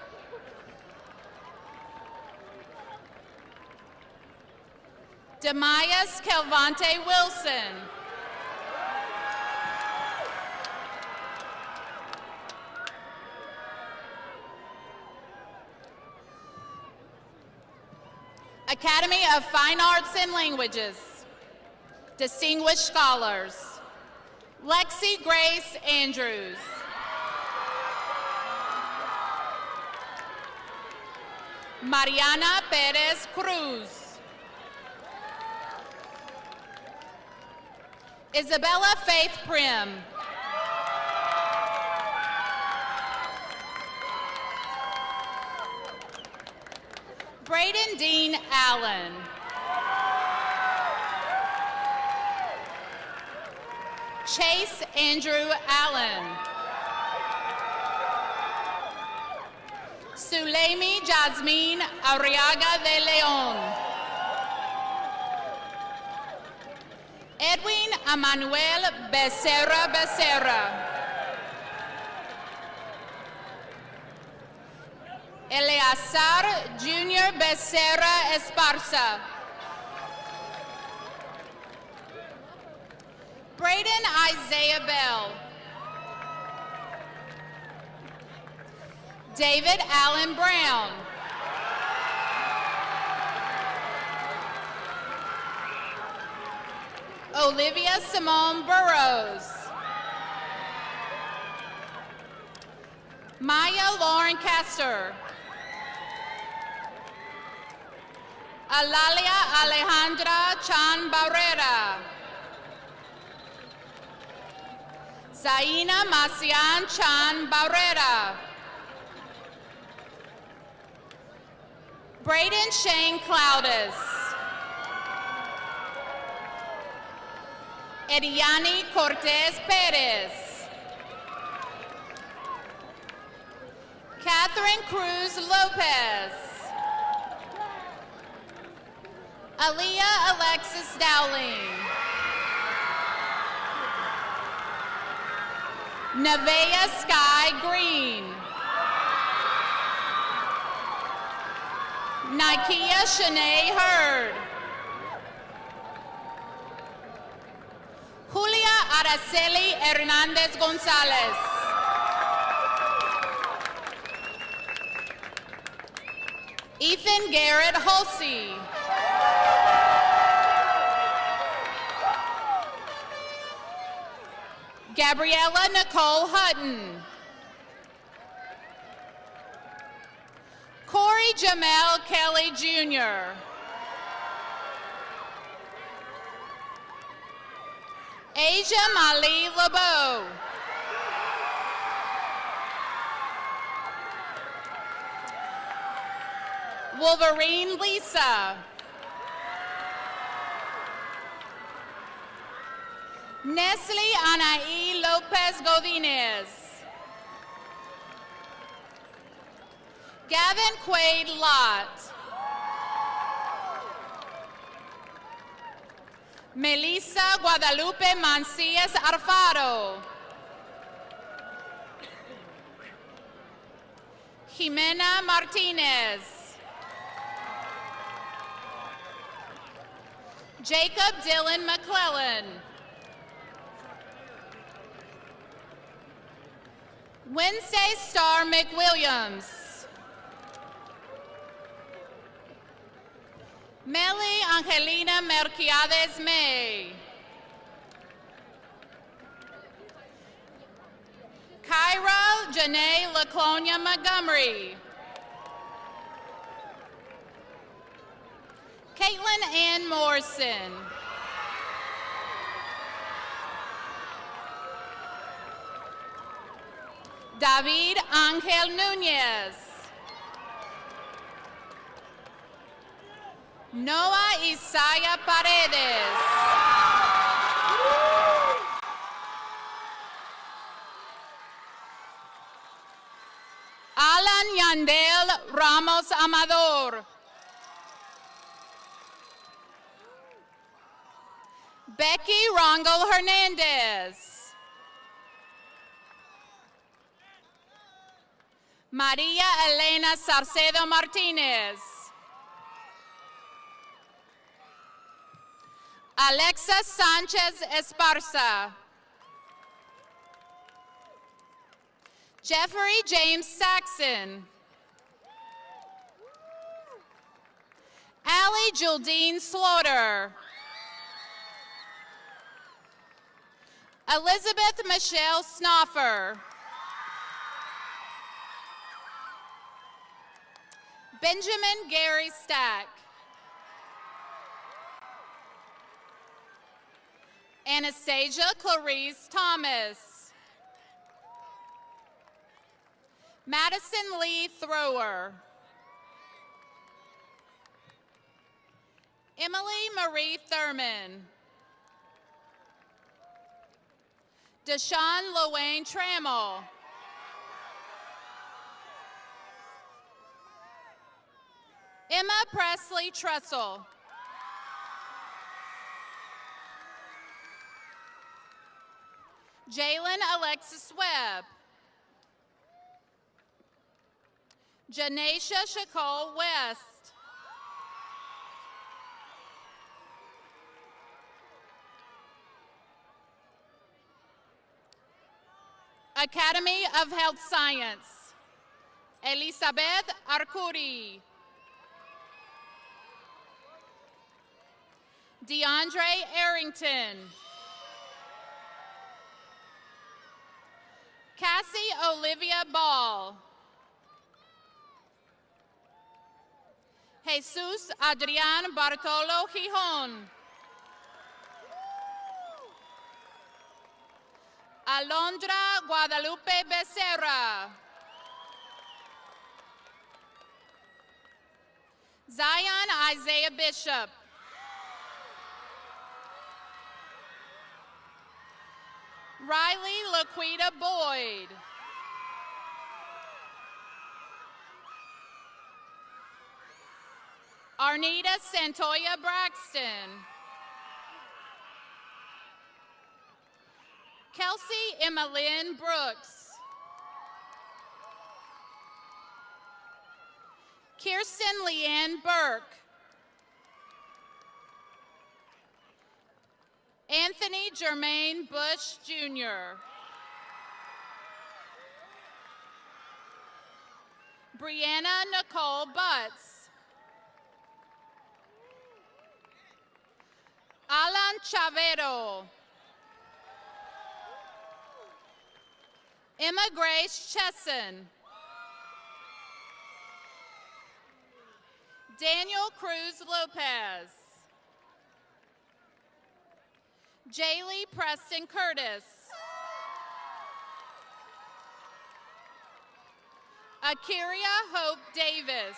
Demias Kelvante Wilson. Academy of Fine Arts and Languages. Distinguished Scholars. Lexi Grace Andrews. Mariana Perez Cruz. Isabella Faith Prim. Braden Dean Allen. Chase Andrew Allen. Sulaimi Jasmine Arriaga de Leon. Edwin Emmanuel Becerra Becerra. Eleazar Junior Becerra Esparza. Braden Isaiah Bell. David Allen Brown. Olivia Simone Burrows. Maya Lauren Castor. Alalia Alejandra Chan Barrera. Zaina Macian Chan Barrera. Braden Shane Cloudis. Ediani Cortez Perez. Catherine Cruz Lopez. Aaliyah Alexis Dowling. Nevaeh Sky Green. Nikia Shanae Hurd. Araceli Hernandez Gonzalez. Ethan Garrett Hulsey. Gabriella Nicole Hutton. Corey Jamel Kelly Jr. Asia Mali LeBeau. Wolverine Lisa. Nestle Anaí Lopez Godinez. Gavin Quaid Lott. Melissa Guadalupe Mancias Arfaro. Jimena Martinez. Jacob Dylan McClellan. Wednesday Star McWilliams. Meli Angelina Merquiades May. Kyra Janae LaClonia Montgomery. Caitlin Ann Morrison. David Angel Nunez. Noah Isaiah Paredes. Alan Yandel Ramos Amador. Becky Rangel Hernandez. Maria Elena Sarcedo Martinez. Alexa Sanchez Esparza. Jeffrey James Saxon. Allie Juldine Slaughter. Elizabeth Michelle Snoffer. Benjamin Gary Stack. Anastasia Clarice Thomas. Madison Lee Thrower. Emily Marie Thurman. Deshawn Lowain Trammell. Emma Presley Trussell. Jalen Alexis Webb. Janesha Shakol West. Academy of Health Science. Elizabeth Arcuri. DeAndre Arrington. Cassie Olivia Ball. Jesus Adrian Bartolo Gijon. Alondra Guadalupe Becerra. Zion Isaiah Bishop. Riley Laquita Boyd. Arnita Santoya Braxton. Kelsey Emmalyn Brooks. Kirsten Leanne Burke. Anthony Jermaine Bush, Jr. Brianna Nicole Butts. Alan Chavero. Emma Grace Chesson. Daniel Cruz Lopez. Jaylee Preston Curtis. Akiria Hope Davis.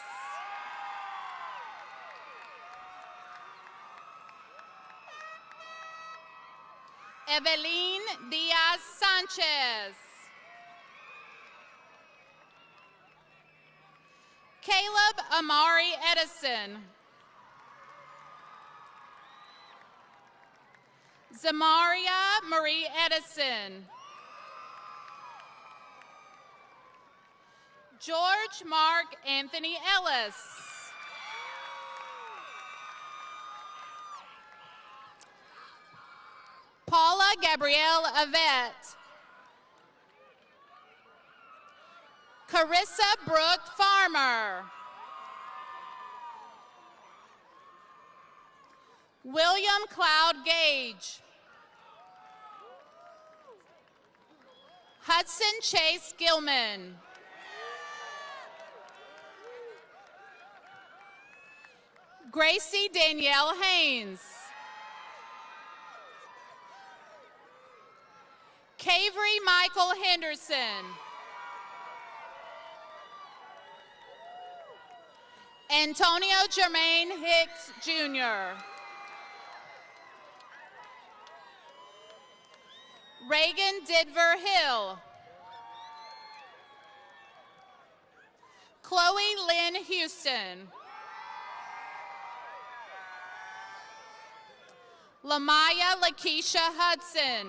Evelyn Diaz Sanchez. Caleb Amari Edison. Zamaria Marie Edison. George Mark Anthony Ellis. Paula Gabrielle Avette. Carissa Brooke Farmer. William Cloud Gage. Hudson Chase Gilman. Gracie Danielle Haynes. Cavery Michael Henderson. Antonio Jermaine Hicks, Jr. Reagan Didver Hill. Chloe Lynn Houston. Lamaya Lakeisha Hudson.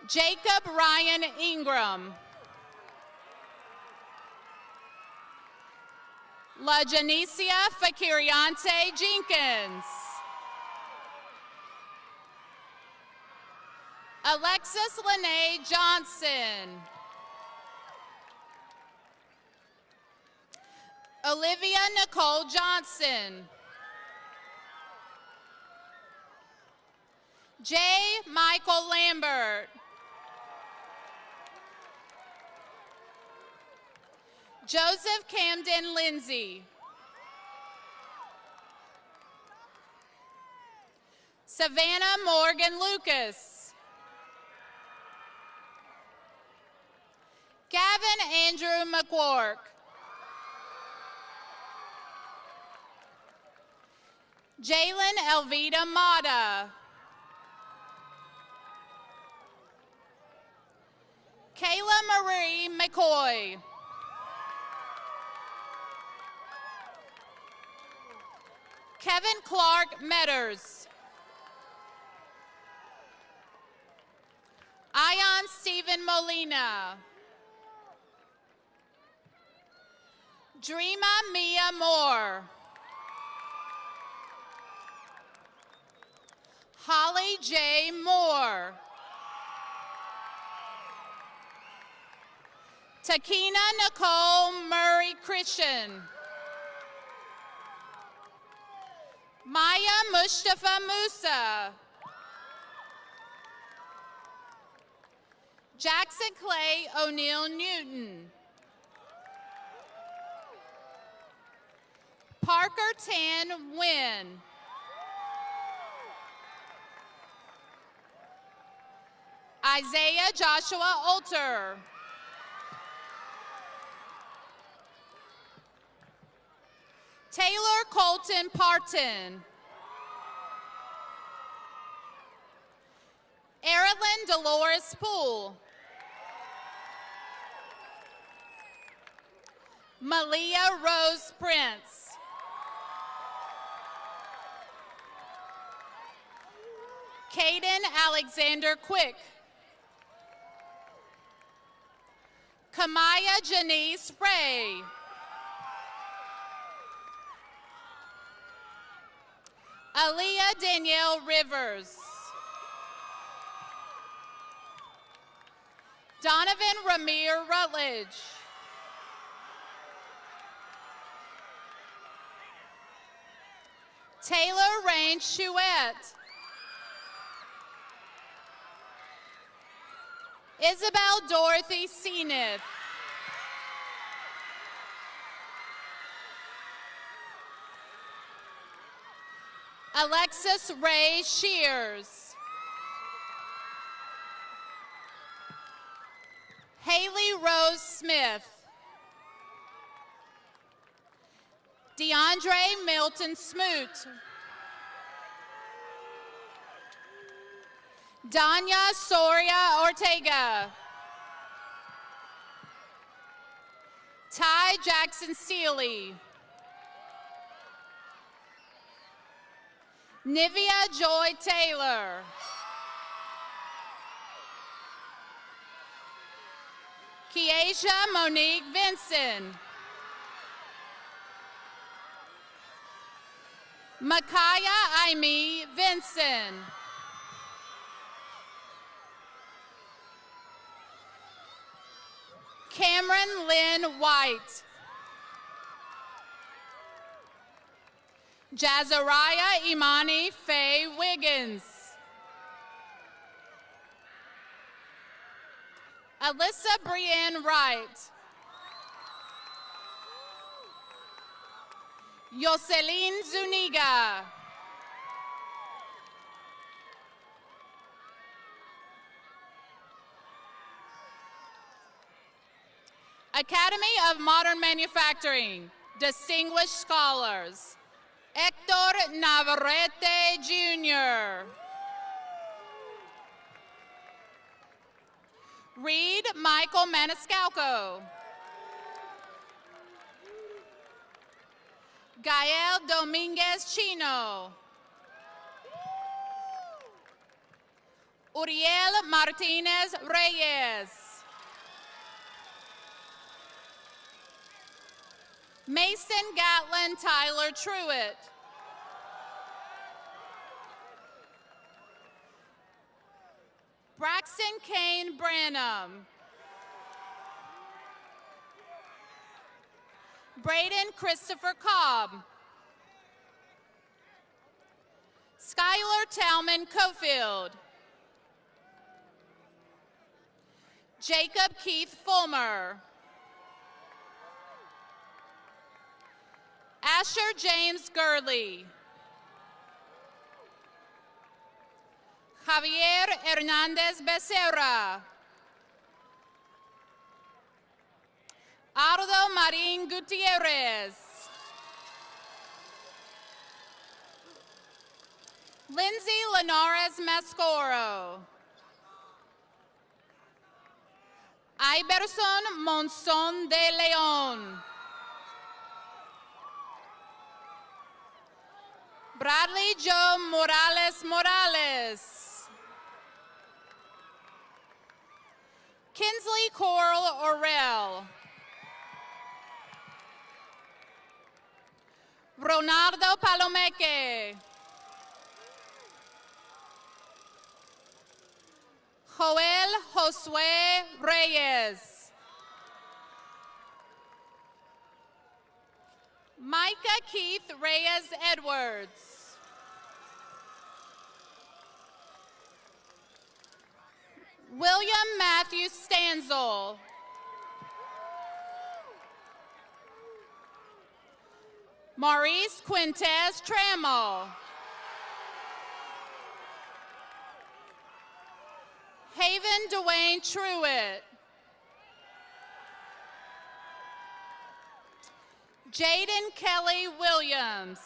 Jacob Ryan Ingram. La Janicia Fakiriante Jenkins. Alexis Lene Johnson. Olivia Nicole Johnson. J. Michael Lambert. Joseph Camden Lindsay. Savannah Morgan Lucas. Gavin Andrew McQuark. Jalen Elvita Mata. Kayla Marie McCoy. Kevin Clark Metters. Ion Stephen Molina. Dreama Mia Moore. Holly J. Moore. Takina Nicole Murray Christian. Maya Mustafa Musa. Jackson Clay O'Neill Newton. Parker Tan Wynn. Isaiah Joshua Alter. Taylor Colton Parton. Erilyn Dolores Poole. Malia Rose Prince. Caden Alexander Quick. Kamaya Janice Ray. Aaliyah Danielle Rivers. Donovan Ramir Rutledge. Taylor Rain Chouette. Isabel Dorothy Seneth. Alexis Ray Shears. Haley Rose Smith. DeAndre Milton Smoot. Danya Soria Ortega. Ty Jackson Steely. Nivea Joy Taylor. Kiesha Monique Vinson. Makaya Aimee Vinson. Cameron Lynn White. Jazariah Imani Faye Wiggins. Alyssa Brienne Wright. Yoselin Zuniga. Academy of Modern Manufacturing, Distinguished Scholars. Hector Navarrete Jr. Reed Michael Maniscalco. Gael Dominguez Chino. Uriel Martinez Reyes. Mason Gatlin Tyler Truitt. Braxton Kane Branham. Braden Christopher Cobb. Skylar Talman Cofield. Jacob Keith Fulmer. Asher James Gurley. Javier Hernandez Becerra. Ardo Marin Gutierrez. Lindsay Linares Mascoro. Iberson Monson de Leon. Bradley Joe Morales Morales. Kinsley Coral Orell. Ronaldo Palomeque. Joel Josue Reyes. Micah Keith Reyes Edwards. William Matthew Stanzel. Maurice Quintez Trammell. Haven Dwayne Truitt. Jaden Kelly Williams.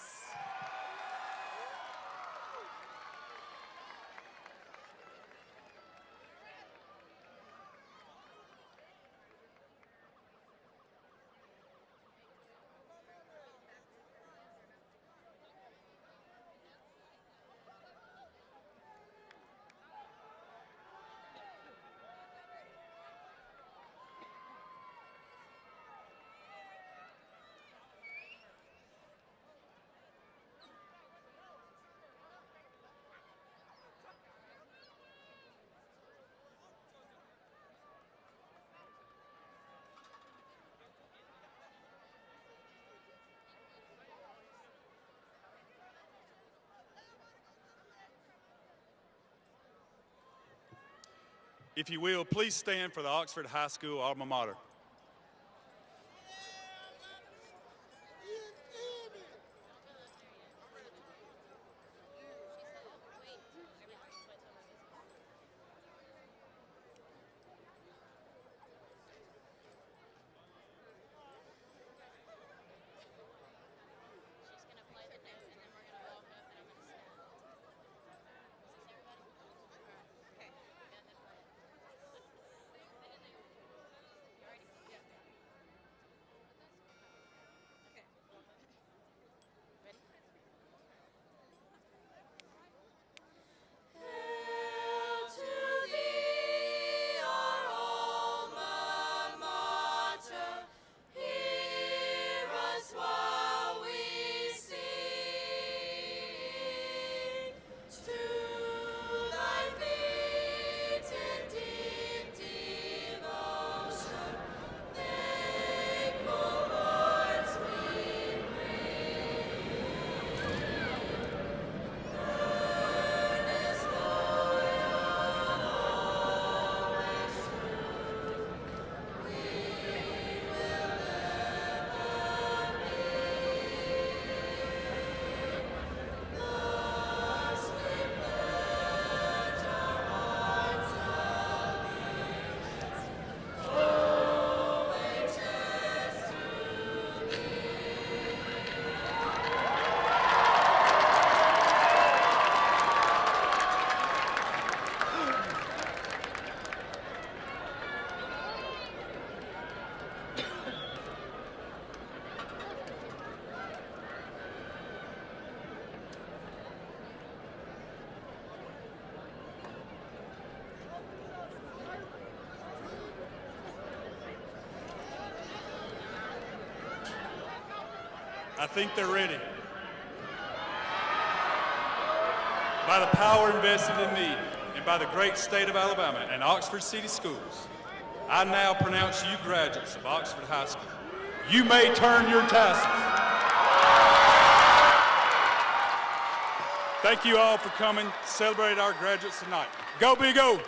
If you will, please stand for the Oxford High School alma mater. I think they're ready. By the power invested in me and by the great state of Alabama and Oxford City Schools, I now pronounce you graduates of Oxford High School. You may turn your tassels. Thank you all for coming to celebrate our graduates tonight. Go Big O!